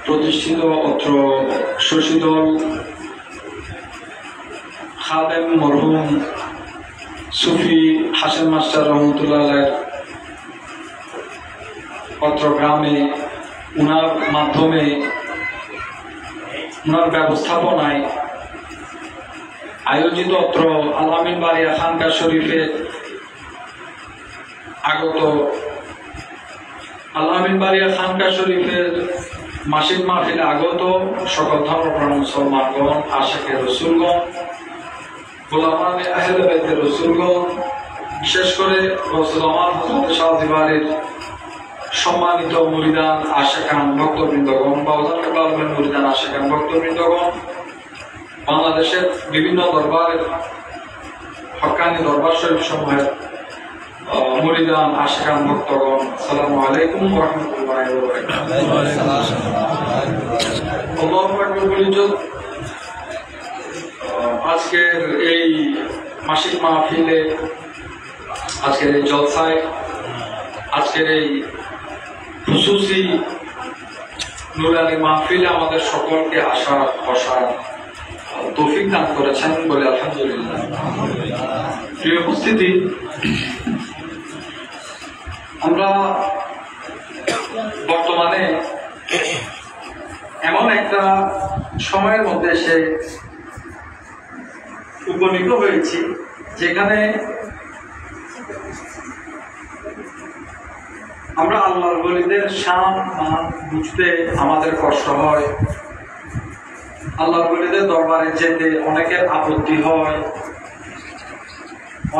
প্রতিষ্ঠিত অত্র শশীদল খাদেম মরহুম সুফি হাসেম মাস্টার রহমতুল্লাহ অত্র গ্রামে উনার মাধ্যমে উনার ব্যবস্থাপনায় আয়োজিত অত্র আল-আমিন বাড়িয়া খানকা শরীফে আগত আল-আমিন বাড়িয়া খানকা শরীফের মাসিক মাহফিলে আগত সকল ধর্মপ্রাণ মুসলমানগণ, আশিকে রাসূলগণ, গোলামানে আহলে বাইতের রাসূলগণ, বিশেষ করে গৌসুল আমান হযরত শাহজি বাড়ির সম্মানিত মুরিদান আশিকান ভক্তবৃন্দগণ, বাউজান আলমের মুরিদান আশিকান ভক্তবৃন্দগণ, বাংলাদেশের বিভিন্ন দরবারের হক্কানি দরবার শরীফ সমূহের মুরিদান আশিকান ভক্তগণ, আসসালামু আলাইকুম ওয়া রাহমাতুল্লাহি ওয়া বারাকাতুহু। আল্লাহু আকবার। আজকের এই মাসিক মাহফিলে, আজকের এই জলসায়, আজকের এই খুশুসি নুরানি মাহফিলে আমাদের সকলকে আসার বসার তৌফিক দান করেছেন বলে আলহামদুলিল্লাহ। প্রিয় উপস্থিতি, আমরা বর্তমানে এমন একটা সময়ের মধ্যে এসে উপনীত হয়েছি যেখানে আমরা আল্লাহর ওলিদের শান মান বুঝতে আমাদের কষ্ট হয়। আল্লাহর ওলিদের দরবারে যেতে অনেকের আপত্তি হয়,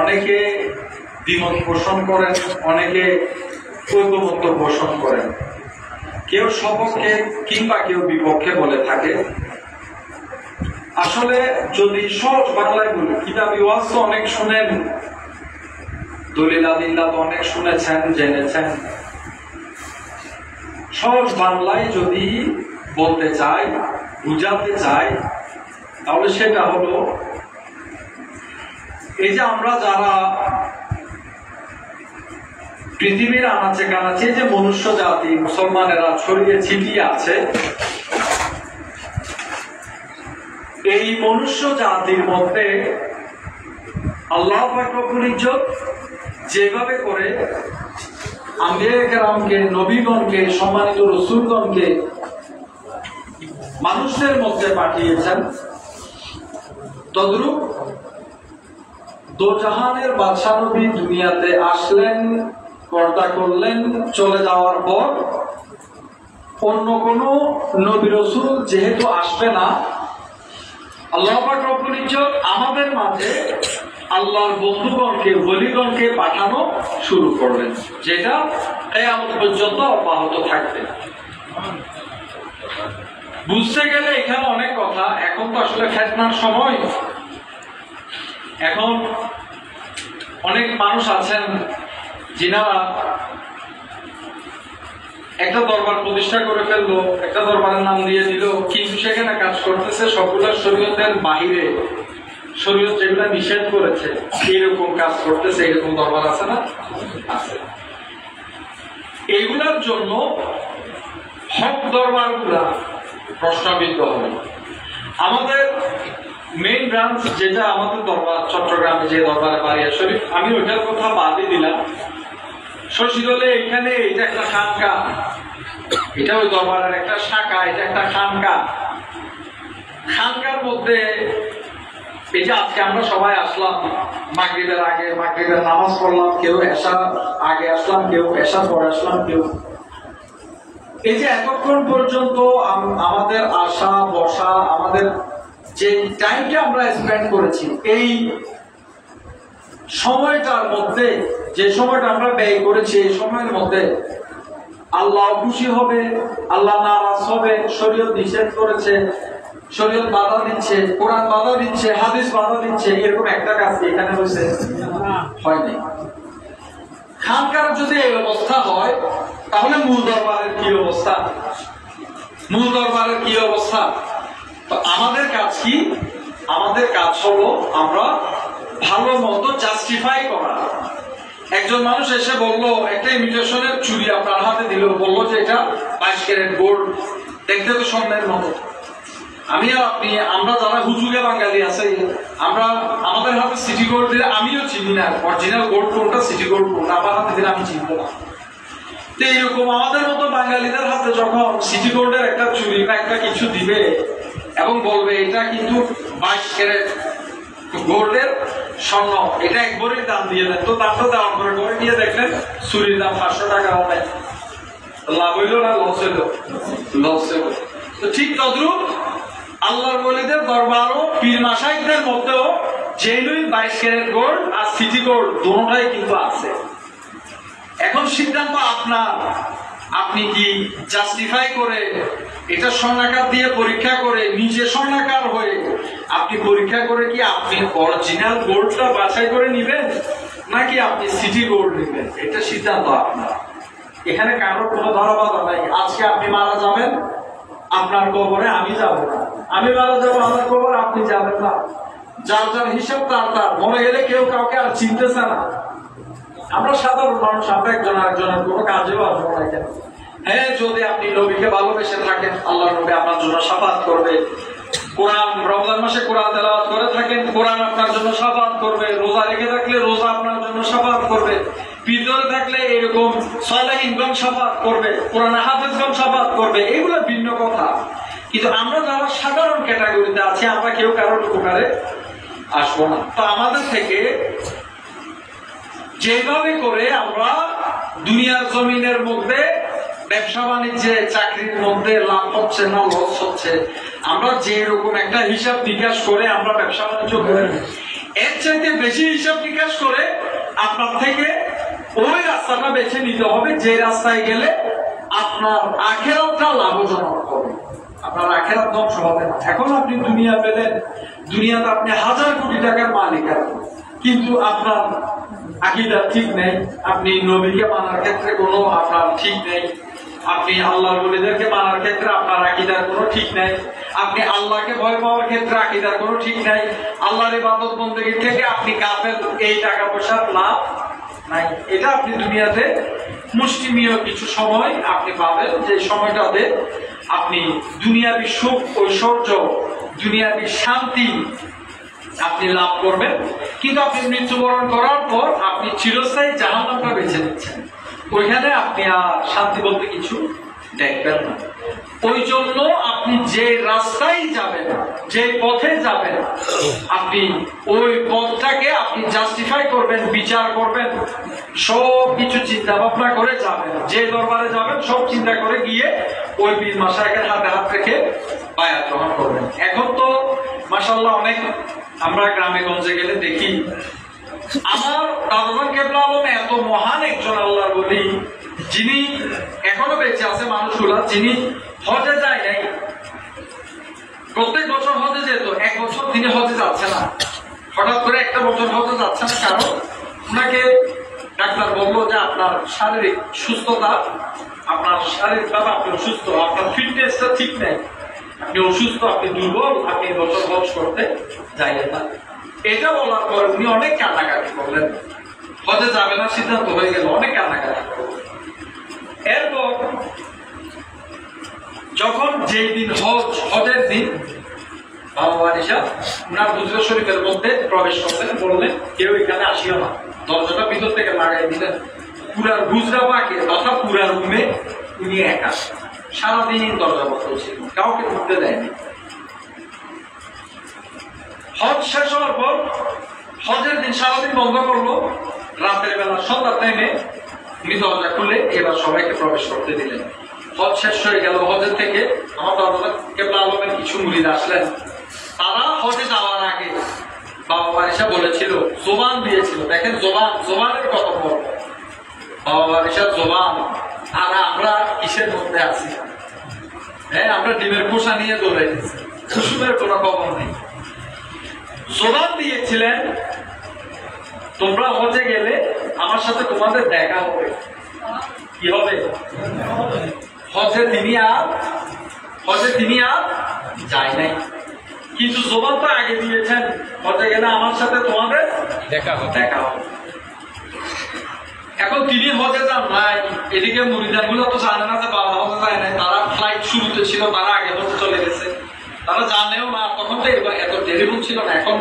অনেকে দ্বিমত পোষণ করেন, অনেকে ঐকমত্য পোষণ করেন, কেউ সপক্ষে কিংবা কেউ বিপক্ষে বলে থাকে। আসলে যদি সহজ বাংলায় বলি, কিতাবি ওয়াজ তো অনেক শুনেন, দলিল আদিল্লাহ তো অনেক শুনেছেন, জেনেছেন। সহজ বাংলায় যদি বলতে চাই, বুঝাতে চাই, তাহলে সেটা হলো এই যে আমরা যারা পৃথিবীর আনাচে কানাচে যে মনুষ্য জাতি মুসলমানেরা ছড়িয়ে ছিটিয়ে আছে, এই মনুষ্য জাতির মধ্যে আল্লাহ পাক রব্বুল ইজ্জত যেভাবে করে আম্বিয়া কেরামকে, নবীগণকে, সম্মানিত রাসূলগণকে মানুষদের মধ্যে পাঠিয়েছেন, তদ্রূপ দোজাহানের বাদশা নবী দুনিয়াতে আসলেন, পর্দা করলেন, চলে যাওয়ার পর অন্য কোন নবী রাসূল যেহেতু আসবে না, আল্লাহ পাক রব্বুল ইজ্জত আমাদের মাঝে আল্লাহর বন্ধুগণকে, ওলিগণকে পাঠানো শুরু করলেন, যেটা কিয়ামত পর্যন্ত অব্যাহত থাকবে। বুঝতে গেলে এখানে অনেক কথা। এখন তো আসলে ফিতনার সময়। এখন অনেক মানুষ আছেন যিনারা একটা দরবার প্রতিষ্ঠা করে ফেললো, একটা দরবারের নাম দিয়ে দিল, কিন্তু সেখানে কাজ করতেছে সবগুলা শরীয়তের বাহিরে, শরীয়ত যেগুলা নিষেধ করেছে এইরকম কাজ করতেছে। এরকম দরবার আছে না? আছে। এইগুলার জন্য হক দরবার গুলা প্রশ্নবিদ্ধ হবে। আমাদের মেইন ব্রাঞ্চ যেটা আমাদের দরবার, চট্টগ্রামে যে দরবারে বাড়িয়া শরীফ, আমি ওইটার কথা বাদই দিলাম। শশীদলে এখানে এটা একটা খানকা, এটা ওই দরবারের একটা শাখা, এটা একটা খানকা। খানকার মধ্যে এই যে আজকে আমরা সবাই আসলাম মাগরিবের আগে, মাগরিবের নামাজ পড়লাম, কেউ এশা আগে আসলাম, কেউ এশা পরে আসলাম, কেউ এই যে এতক্ষণ পর্যন্ত আমাদের আসা বসা, আমাদের যে টাইমটা আমরা স্পেন্ড করেছি, এই সময়টার মধ্যে, যে সময়টা আমরা ব্যয় করেছি, এই সময়ের মধ্যে আল্লাহ খুশি হবে, আল্লাহ নারাজ হবে, শরীয়ত নিষেধ করেছে, শরীয়ত বাধা দিচ্ছে, কোরআন বাধা দিচ্ছে, হাদিস বাধা দিচ্ছে, এরকম একটা কাজ এখানে হয়েছে? হয়নি। খানকার যদি এই অবস্থা হয়, তাহলে মূল দরবারের কি অবস্থা? মূল দরবারের কি অবস্থা? তো আমাদের কাজ কি? আমাদের কাজ হলো আমরা ভালো মতো জাস্টিফাই করা। একজন মানুষ এসে বললো একটা ইমিটেশনের চুড়ি আপনার হাতে দিল, বললো যে এটা 22 ক্যারেট গোল্ড, দেখতে তো স্বর্ণের মতো। আমি আর আপনি, আমরা যারা হুজুগে বাঙালি আছে, আমরা আমাদের হাতে সিটি গোল্ড দিলে আমিও চিনি না অরিজিনাল গোল্ড কোনটা, সিটি গোল্ড কোনটা, আমার হাতে দিলে আমি চিনবো না। তো এইরকম আমাদের মতো বাঙালিদের হাতে যখন সিটি গোল্ডের একটা চুড়ি বা একটা কিছু দিবে এবং বলবে এটা কিন্তু 22 ক্যারেট গোল্ডের স্বর্ণ, এটা একবারই দাম দিয়ে দেন, তো দামটা দেওয়ার পরে ঘরে নিয়ে দেখলেন চুরির দাম 500 টাকা হবে। লাভ হইল না লস হইল? লস হইল। তো ঠিক তদ্রুপ আল্লাহর ওলিদের দরবারও পীর মাশাইখদের মধ্যেও জেনুইন 22 ক্যারেট গোল্ড আর সিটি গোল্ড দুটোটাই কিন্তু আছে। এখন সিদ্ধান্ত আপনার, আপনি কি জাস্টিফাই করে এটা স্বর্ণাকার দিয়ে পরীক্ষা করে নিজে স্বর্ণাকার হয়ে আপনি পরীক্ষা করে কি আপনি অরিজিনাল গোল্ডটা বাছাই করে নিবেন নাকি আপনি সিটি গোল্ড নেবেন, এটা সিদ্ধান্ত আপনার। এখানে কারোর কোনো ধরাবাধা নাই। আজকে আপনি মারা যাবেন, আপনার কবরে আমি যাব না, আমি মারা যাবো আমার কবর আপনি যাবেন না। যার যার হিসাব তার তার। মরে গেলে কেউ কাউকে আর চিনতেছে না। আমরা সাধারণ মানুষ, আমরা একজন আরেকজনের কোনো কাজেও আসবো না কেন। হ্যাঁ, যদি আপনি নবীকে ভালোবেসে থাকেন, আল্লাহ নবী আপনার জন্য শাফাত করবে। কোরআন রমজান মাসে কোরআন তেলাওয়াত করে থাকেন, কোরআন আপনার জন্য শাফাত করবে। রোজা রেখে থাকলে রোজা আপনার জন্য শাফাত করবে। ভিতরে থাকলে এরকম সালেহিনগণ শাফাত করবে, কোরআন হাফেজগণ শাফাত করবে। এগুলো ভিন্ন কথা। কিন্তু আমরা যারা সাধারণ ক্যাটাগরিতে আছি, আমরা কেউ কারোর উপকারে আসবো না। তো আমাদের থেকে যেভাবে করে আমরা দুনিয়ার জমিনের মধ্যে ব্যবসা বাণিজ্যে চাকরির মধ্যে লাভ হচ্ছে না লস হচ্ছে, আমরা যে রকম একটা হিসাব নিকাশ করে আমরা ব্যবসা বাণিজ্য করি, এর চাইতে বেশি হিসাব নিকাশ করে আপনার থেকে ওই রাস্তাটা বেছে নিতে হবে যে রাস্তায় গেলে আপনার আখেরাতটা লাভজনক হবে, আপনার আখেরাত ধ্বংস হবে না। এখন আপনি দুনিয়া পেলেন, দুনিয়াতে আপনি 1000 কোটি টাকার মালিক আছেন, কিন্তু আপনার আকীদা ঠিক নেই, আপনি নবীকে মানার ক্ষেত্রে কোনো আপনার ঠিক নেই, আপনি আল্লাহর ওলিদেরকে মানার ক্ষেত্রে আপনার আকীদার কোনো ঠিক নাই, আপনি আল্লাহকে ভয় পাওয়ার ক্ষেত্রে আকীদার কোনো ঠিক নাই, আল্লাহর ইবাদত বন্দেগী থেকে আপনি কাফের, এই টাকা পয়সার লাভ নাই। এটা আপনি দুনিয়াতে মুষ্টিমেয় কিছু সময় আপনি পাবেন, যে সময়টাতে আপনি দুনিয়াবী সুখ ঐশ্বর্য, দুনিয়াবী শান্তি আপনি লাভ করবেন। কিন্তু আপনি মৃত্যুবরণ করার পর আপনি চিরস্থায়ী জাহান্নামটা বেছে নিচ্ছেন, ওইখানে আপনি আর শান্তি বলতে কিছু দেখবেন না। ওই জন্য আপনি যে রাস্তায় যাবেন, যে পথে যাবেন, আপনি ওই পথটাকে আপনি জাস্টিফাই করবেন, বিচার করবেন, সব কিছু চিন্তা ভাবনা করে যাবেন। যে দরবারে যাবেন সব চিন্তা করে গিয়ে ওই পীর মাশায়েখের হাতে হাত রেখে বায়াত গ্রহণ করবেন। এখন তো মাশাআল্লাহ অনেক আমরা গ্রামে গঞ্জে গেলে দেখি, আমার দাদা কেবলা আলম এত মহান একজন আল্লাহর ওলি, যিনি এখনো বেঁচে আছে মানুষগুলা, যিনি হজে যায় নাই, প্রত্যেক বছর হজে যেত, এক বছর তিনি হজে যাচ্ছে না, হঠাৎ করে একটা বছর হজে যাচ্ছে না, কারণ ওনাকে ডাক্তার বললো যে আপনার শারীরিক সুস্থতা, আপনার শারীরিকভাবে আপনি অসুস্থ, আপনার ফিটনেসটা ঠিক নেই, আপনি অসুস্থ, আপনি দুর্বল, আপনি বছর হজ করতে যাইলেন না। এটা বলার পর উনি অনেক কান্নাকাটি করলেন, হজে যাবে না সিদ্ধান্ত হয়ে গেল, অনেক কান্নাকাটি করলেন। এরপর যখন যেই দিন হজের দিন, বাবা বারিশা উনার হুজরা শরীফের মধ্যে প্রবেশ করলেন, বললেন কেউ এখানে আসিও না, দরজাটা ভিতর থেকে লাগাই দিলেন। পুরার হুজরা পাকে তথা পুরা রুমে উনি একা, সারাদিন দরজা বন্ধ ছিল, কাউকে ঢুকতে দেয়নি। হজ শেষ হওয়ার পর হজের দিন সারাদিন বন্ধ করলো, রাতের বেলা সন্ধ্যার টাইমে উনি দরজা খুলে এবার সবাইকে প্রবেশ করতে দিলেন। হজ শেষ হয়ে গেল। হজের থেকে আমার দাদা কেবলা আলমের কিছু মুরিদ আসলেন, তারা হজে যাওয়ার আগে বাবা বারিশা বলেছিল, জোবান দিয়েছিল, দেখেন জোবানের কত বড়, বাবা বারিশা জোবান, আর আমরা কিসের মধ্যে আছি? হ্যাঁ, আমরা ডিমের খোসা নিয়ে দৌড়ে গেছি, কুসুমের কোনো খবর নেই। জোবান দিয়েছিলেন, তোমরা হজে গেলে আমার সাথে তোমাদের দেখা হবে। কি হবে? হজে তিনি আর যায় নাই, কিন্তু জোবান তো আগে দিয়েছেন, হজে গেলে আমার সাথে তোমাদের দেখা হবে। এখন তিনি হজে যান নাই, এদিকে মুরিদান গুলো তো জানে না যে বাবা হজে যায় নাই, তারা ফ্লাইট শুরুতে ছিল, তারা আগে হজে চলে গেছে, তারা জানেও না। তখন তো এত টেলিফোন ছিল না, এখন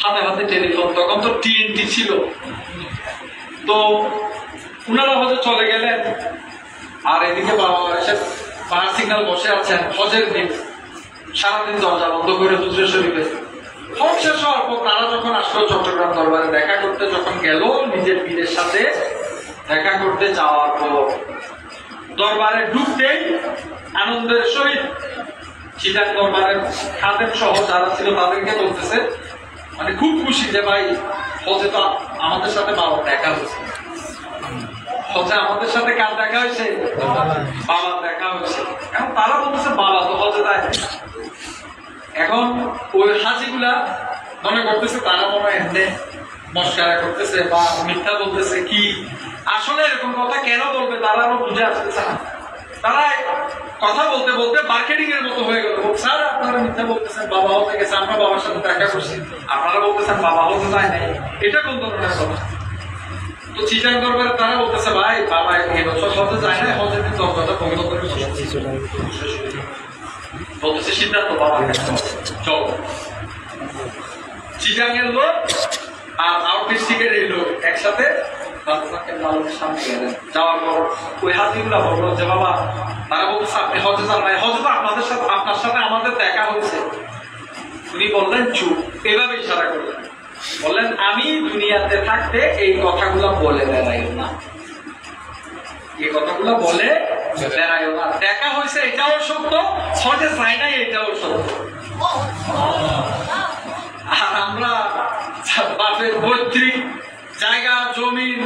হাতে হাতে টেলিফোন, তখন তো TNT ছিল। তো উনারা হজে চলে গেলেন, আর এদিকে বাবা এসে পাহাড় সিগন্যাল বসে আছেন হজের দিন, সারাদিন দরজা বন্ধ করে হুজরা শরীফে। হজ শেষ হওয়ার পর তারা যখন আসলো চট্টগ্রাম দরবারে দেখা করতে, যখন গেল নিজের পীরের সাথে দেখা করতে যাওয়ার পর দরবারে ঢুকতেই আনন্দের সহিত চিটাং দরবারের খাদেম সহ যারা ছিল তাদেরকে বলতেছে, মানে খুব খুশি যে ভাই হজে তো আমাদের সাথে বাবার দেখা হয়েছে, হজে আমাদের সাথে কার দেখা হয়েছে, বাবার দেখা হয়েছে। এখন তারা বলতেছে বাবা তো হজে যায়। এখন ওই হাজিগুলা মনে করতেছে তারা মনে হয় এমনি মস্কারা করতেছে বা মিথ্যা বলতেছে, কি আসলে এরকম কথা কেন বলবে তারা আরো বুঝে আসতেছে না। তারা কথা বলতে বলতে মার্কেটিং এর মতো হয়ে গেল, স্যার আপনারা মিথ্যা বলতেছেন, বাবা হতে গেছে, আমরা বাবার সাথে দেখা করছি, আপনারা বলতেছেন বাবা হতে যায় নাই, এটা কোন ধরনের কথা? তো চিটাং দরবারে তারা বলতেছে ভাই বাবা এবছর হতে যায় না, হজের দিন দরজাটা বন্ধ করে বলতেছে সিদ্ধান্ত বাবা চল। চিটাং এর লোক আর আউট ডিস্ট্রিক্টের এই লোক একসাথে সামনে গেলেন। যাওয়ার পর ওই হাতিগুলা বললো যে বাবা, তারা বলতেছে আপনি হজে যান নাই, হজে তো আপনাদের সাথে আপনার সাথে আমাদের দেখা হয়েছে। উনি বললেন চুপ, এভাবে ইশারা করলেন, বললেন আমি দুনিয়াতে থাকতে এই কথাগুলো বলে বেড়াইও না, এই কথাগুলো বলে বেড়াইও না। দেখা হয়েছে এটাও সত্য, হজে যায় নাই এটাও সত্য। আর আমরা বাপের পৈতৃক জায়গা জমিন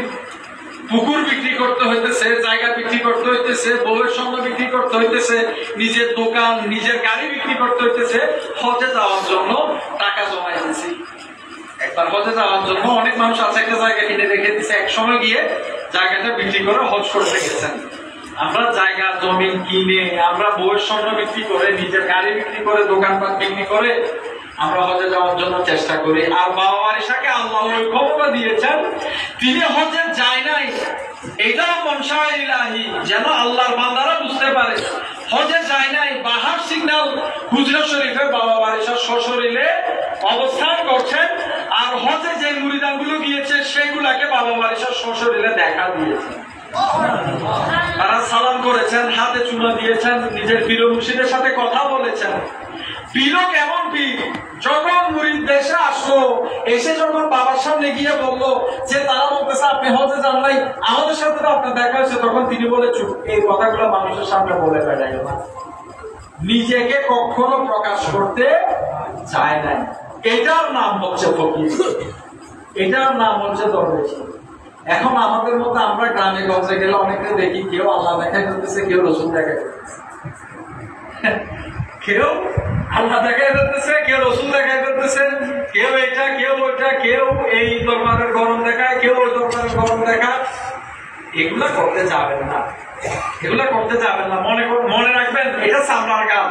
পুকুর বিক্রি করতে হইতেছে, জায়গা বিক্রি করতে হইতেছে, বউয়ের স্বর্ণ বিক্রি করতে হইতেছে, নিজের দোকান নিজের গাড়ি বিক্রি করতে হইতেছে হজে যাওয়ার জন্য টাকা জমাইতেছি। একবার হজে যাওয়ার জন্য অনেক মানুষ আছে একটা জায়গা কিনে রেখে দিচ্ছে, এক সময় গিয়ে জায়গাটা বিক্রি করে হজ করতে গেছেন। আমরা জায়গা জমি কিনে, আমরা বউয়ের স্বর্ণ বিক্রি করে, নিজের গাড়ি বিক্রি করে, দোকানপাট বিক্রি করে আমরা হজে যাওয়ার জন্য চেষ্টা করি। আর বাবা আয়েশাকে আল্লাহ ওই ক্ষমতা দিয়েছেন, তিনি হজে যায় নাই, এটাও মনশায়ে ইলাহি, যেন আল্লাহর বান্দারা বুঝতে পারে হজে যায় নাই। বাহার সিগন্যাল হুজরা শরীফে বাবা আয়েশা সশরীরে অবস্থান করছেন, আর হজে যে মুরিদানগুলো গিয়েছে সেগুলাকে বাবা আয়েশা সশরীরে দেখা দিয়েছে। তারা সালাম করেছেন, হাতে চুমা দিয়েছেন, নিজের পীর মুর্শিদের সাথে কথা বলেছেন। পীরও কেমন পীর, যখন মুরিদ দেশে আসলো, এসে যখন বাবার সামনে গিয়ে বললো যে তারা বলতেছে আপনি হজে যান নাই, আমাদের সাথে তো আপনার দেখা হয়েছে, তখন তিনি বলে চুপ, এই কথাগুলো মানুষের সামনে বলে বেড়াই না। নিজেকে কখনো প্রকাশ করতে চায় নাই। এটার নাম হচ্ছে ফকির, এটার নাম হচ্ছে দরবেশ। এখন আমাদের মধ্যে আমরা গ্রামে গঞ্জে গেলে অনেকে দেখি কেউ আল্লাহ দেখা করতেছে, কেউ রসুল দেখা করতেছে, কেউ আল্লাহ দেখাই করতেছে, কেউ রসুল দেখাই করতেছে, কেউ এটা কেউ ওইটা, কেউ এই দরবারের গরম দেখায়, কেউ ওই দরবারের গরম দেখায়। এগুলা করতে যাবেন না, এগুলা করতে যাবেন না। মনে রাখবেন এটা চামড়ার গাল,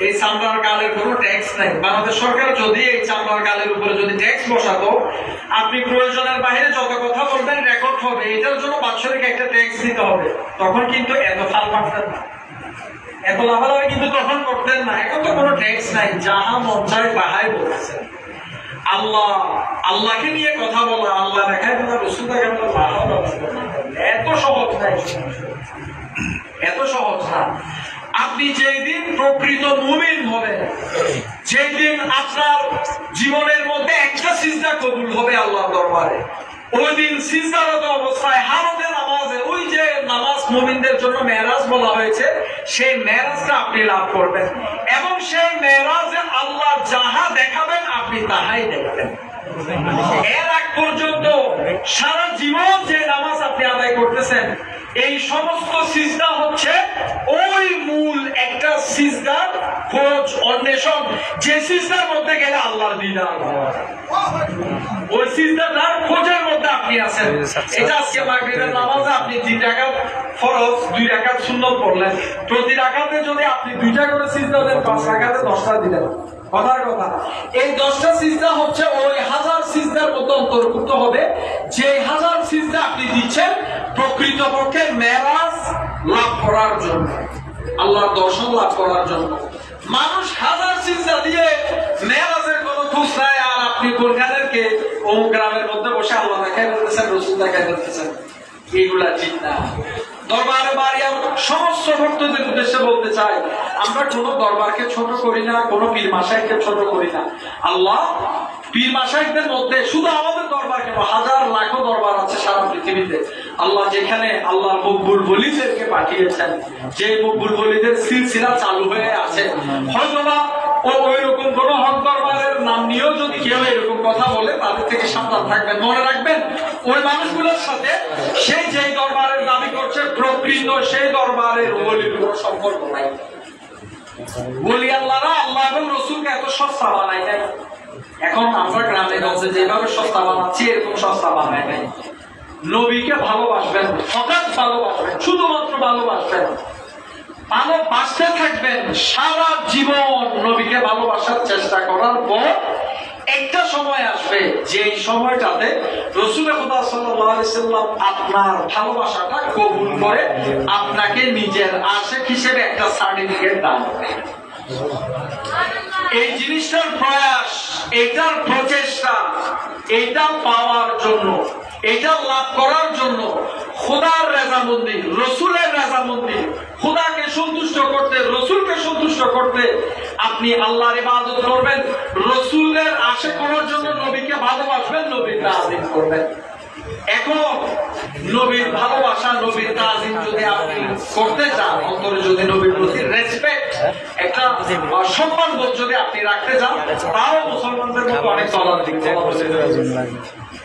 এই চামড়ার গালের কোনো ট্যাক্স নাই। বাংলাদেশ সরকার যদি এই চামড়ার গালের উপরে যদি ট্যাক্স বসাতো, আপনি প্রয়োজনের বাইরে যত কথা বলবেন রেকর্ড হবে, এটার জন্য বাৎসরিক একটা ট্যাক্স দিতে হবে, তখন কিন্তু এত ফাল পাঠাতেন না, এত লাভালাভি কিন্তু তখন করতেন না। এখন তো কোনো ট্যাক্স নাই, যাহা মন চায় তাহাই বলতেছেন। আল্লাহকে নিয়ে কথা বলা, আল্লাহ দেখায় বলা, রসুল দেখায় বলা, এত সহজ নাই, এত সহজ না। আপনি যেই দিন প্রকৃত মুমিন হবেন, যেই দিন আপনার জীবনের মধ্যে একটা সিজদা কবুল হবে আল্লাহর দরবারে, ওই দিন সিজদারত অবস্থায় হালতে নামাজে, ওই যে নামাজ মুমিনদের জন্য মেরাজ বলা হয়েছে, সেই মেরাজটা আপনি লাভ করবেন, এবং সেই মেরাজে আল্লাহ যাহা দেখাবেন আপনি তাহাই দেখবেন। এর আগ পর্যন্ত সারা জীবন যে নামাজ আপনি আদায় করতেছেন, এই সমস্ত সিজদা হচ্ছে ওই মূল একটা সিজদার খোঁজ অন্বেষণ, যে সিজদার মধ্যে গেলে আল্লাহর দিদার পাওয়া যায়, ওই সিজদাটার খোঁজের মধ্যে আপনি আছেন। এটা আজকে মাগরিবের নামাজে আপনি 3 রাকাত ফরজ, 2 রাকাত সুন্নত পড়লেন, প্রতি রাকাতে যদি আপনি 2টা করে সিজদা দেন, 5 রাকাতে 10টা দিলেন। কথার কথা, এই 10টা সিজদা হচ্ছে ওই 1000 সিজদার মধ্যে অন্তর্ভুক্ত হবে, যে 1000 সিজদা আপনি দিচ্ছেন প্রকৃতপক্ষে মেরাজ লাভ করার জন্য, আল্লাহর দর্শন লাভ করার জন্য। মানুষ 1000 সিজদা দিয়ে মেরাজের কোনো খোঁজ নাই, আর আপনি কোনখানেরকে অমুক গ্রামের মধ্যে বসে আল্লাহ দেখাই করতেছেন, রসুল দেখাই করতেছেন, এগুলা ঠিক না। দরবারে বাড়িয়ার সমস্ত ভক্তদের উদ্দেশ্যে বলতে চাই, আমরা কোন দরবারকে ছোট করি না, কোন পীর মাশাইখকে ছোট করি না। আল্লাহ পীর মাশাইখদের মধ্যে শুধু আমাদের দরবার কেন, হাজার লাখো দরবার আছে সারা পৃথিবীতে। আল্লাহ যেখানে আল্লাহর মকবুল ওলিদেরকে পাঠিয়েছেন, যে মকবুল ওলিদের সিলসিলা চালু হয়ে আছে, হয়তোবা ওই রকম কোন হক দরবারের নাম নিয়েও যদি কেউ এরকম কথা বলে তাদের থেকে সাবধান থাকবেন। মনে রাখবেন ওই মানুষগুলোর সাথে সেই যেই দরবারের দাবি করছে প্রকৃত সেই দরবারের ওলির কোনো সম্পর্ক নাই। ওলি আল্লাহরা আল্লাহ এবং রসুলকে এত সস্তা বানায় নাই। এখন আমরা গ্রামে গঞ্জে যেভাবে সস্তা বানাচ্ছি এরকম সস্তা বানায় নাই। নবীকে ভালোবাসবেন, হঠাৎ ভালোবাসবেন, শুধুমাত্র ভালোবাসবেন, ভালোবাসতে থাকবেন সারা জীবন। নবীকে ভালোবাসার চেষ্টা করার পর একটা সময় আসবে যে সময়টাতে রাসূল খুদা সাল্লাল্লাহু আলাইহি সাল্লাম আপনার ভালোবাসাটা কবুল করে আপনাকে নিজের আশিক হিসেবে একটা সার্টিফিকেট দান করবে। এই জিনিসটার প্রয়াস, এটার প্রচেষ্টা, এটা পাওয়ার জন্য, এটা লাভ করার জন্য খোদার রেজামন্দি, রসুলের রেজামন্দি, খোদাকে সন্তুষ্ট করতে, রসুলকে সন্তুষ্ট করতে আপনি আল্লাহর ইবাদত করবেন, রসুলের আশিক করার জন্য নবীকে ভালোবাসবেন, নবীর তাজিম করবেন। এখন নবীর ভালোবাসা, নবীর তাজিম যদি আপনি করতে চান, অন্তরে যদি নবীর প্রতি রেসপেক্ট, একটা সম্মান বোধ যদি আপনি রাখতে চান, তাও মুসলমানদের মধ্যে অনেক দলাদলি,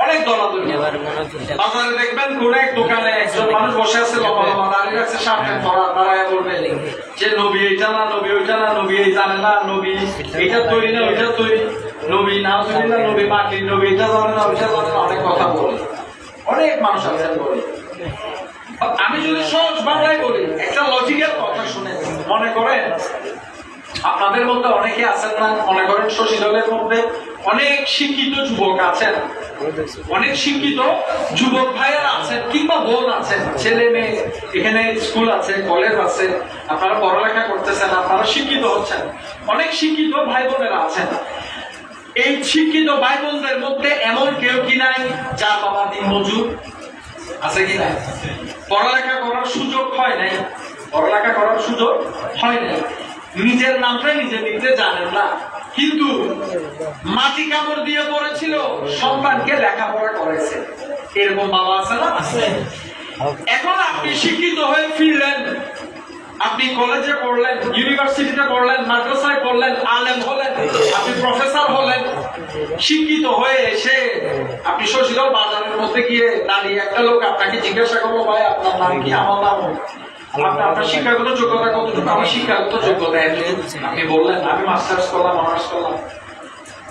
অনেক দলাদলি। বাজারে দেখবেন কোন এক দোকানে একজন মানুষ বসে আছে, লম্বা লম্বা দাঁড়িয়ে আছে, সামনে দাঁড়ায় বলবে যে নবী এইটা না, নবী ওইটা না, নবী এই জানে না, নবী এইটা তৈরি না, ওইটা তৈরি, নবী না তৈরি না, নবী মাটির, নবী এটা জানে না, ওইটা জানে না, অনেক কথা বলে। অনেক মানুষ আছেন বলে। আমি যদি সহজ বাংলায় বলি, একটা লজিক্যাল কথা শুনে, মনে করেন আপনাদের মধ্যে অনেকে আছেন না, মনে করেন শশীদলের মধ্যে অনেক শিক্ষিত যুবক আছেন, অনেক শিক্ষিত যুবক ভাইয়েরা আছেন কিংবা বোন আছেন, ছেলে মেয়ে এখানে স্কুল আছে, কলেজ আছে, আপনারা পড়ালেখা করতেছেন, আপনারা শিক্ষিত হচ্ছেন, অনেক শিক্ষিত ভাই বোনেরা আছেন। এই শিক্ষিত ভাই বোনদের মধ্যে এমন কেউ কি নাই যার বাবা দিন মজুর? আছে কি না? পড়ালেখা করার সুযোগ হয় নাই, পড়ালেখা করার সুযোগ হয় নাই, নিজের নামটা নিজে লিখতে জানেন না, কিন্তু মাটি কামড় দিয়ে পড়েছিল, সন্তানকে লেখাপড়া করেছে, এরকম বাবা আছে না? এখন আপনি শিক্ষিত হয়ে ফিরলেন, আপনি কলেজে পড়লেন, ইউনিভার্সিটিতে পড়লেন, মাদ্রাসায় পড়লেন, আলেম হলেন, আপনি প্রফেসর হলেন, শিক্ষিত হয়ে এসে আপনি শশীদল বাজারের মধ্যে গিয়ে দাঁড়িয়ে একটা লোক আপনাকে জিজ্ঞাসা করলো, ভাই আপনার নাম কি? আমার নাম। আপনার শিক্ষাগত যোগ্যতা কতটুকু? আমার শিক্ষাগত যোগ্যতা আপনি বললেন আমি মাস্টার্স করলাম, অনার্স করলাম।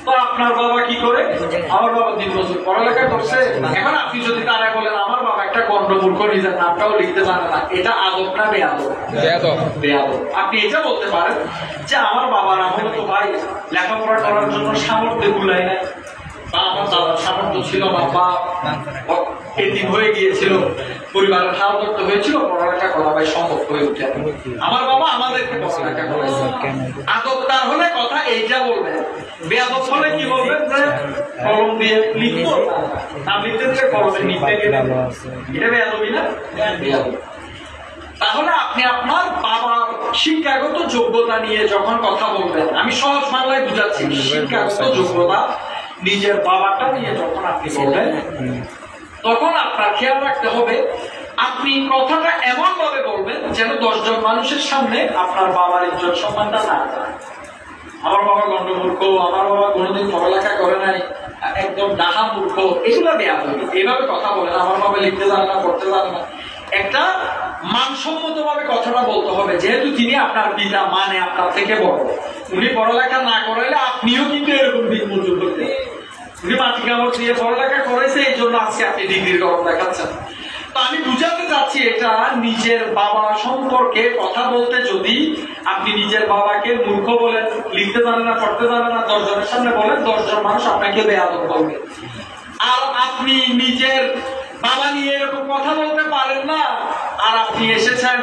তো আপনার বাবা কি করে? আমার বাবা দিনমজুর, পড়ালেখা করছে। এখন আপনি যদি তারা বলেন আমার বাবা একটা গন্ডমূর্খ, নিজের নামটাও লিখতে জানে না, এটা আদব না বেয়াদব? বেয়াদব। আপনি এটা বলতে পারেন যে আমার বাবার আমলে তো ভাই লেখাপড়া করার জন্য সামর্থ্য গুলাই নাই, বা আমার দাদার সামর্থ্য ছিল না, বা এতিম হয়ে গিয়েছিল, পরিবারের হাল ধরতে হয়েছিল, পড়ালেখা করা ভাই সম্ভব হয়ে উঠে, আমার বাবা আমাদেরকে পড়ালেখা করেছে। আদবদার হলে কথা এইটা বলবেন, বেয়াদব হলে কি বলবেন যে কলম দিয়ে লিখবো, নাম লিখতে দিলে কলমে লিখতে গেলে, এটা বেয়াদবি না? বেয়াদব। তাহলে আপনি আপনার বাবার শিক্ষাগত যোগ্যতা নিয়ে যখন কথা বলবেন, আমি সহজ বাংলায় বুঝাচ্ছি, শিক্ষাগত যোগ্যতা নিজের বাবাটা নিয়ে যখন আপনি বলবেন, তখন আপনার খেয়াল রাখতে হবে আপনি কথাটা এমন ভাবে বলবেন যেন 10 জন মানুষের সামনে আপনার বাবার ইজ্জত সম্মানটা না যায়। আমার বাবা গন্ডমূর্খ, আমার বাবা কোনোদিন পড়ালেখা করে নাই, একদম ডাহা মূর্খ, এগুলো বেয়াদবি। এইভাবে কথা বলেন, আমার বাবা লিখতে জানে না, পড়তে জানে না। একটা মানসম্মত ভাবে কথাটা বলতে হবে, যেহেতু তিনি আপনার পিতা, মানে আপনার থেকে বড়, উনি পড়ালেখা না করাইলে আপনিও কিন্তু এরকম দিনমজুর হতেন। উনি মাটি কামড় দিয়ে পড়ালেখা করেছে, এই জন্য আজকে আপনি ডিগ্রির গরম দেখাচ্ছেন। তো আমি বুঝাতে চাচ্ছি, এটা নিজের বাবা সম্পর্কে কথা বলতে যদি আপনি নিজের বাবাকে মূর্খ বলেন, লিখতে জানে না, পড়তে জানে না, 10 জনের সামনে বলেন, 10 জন মানুষ আপনাকে বেয়াদব বলবে। আর আপনি নিজের বাবা নিয়ে এরকম কথা বলতে পারেন না, আর আপনি এসেছেন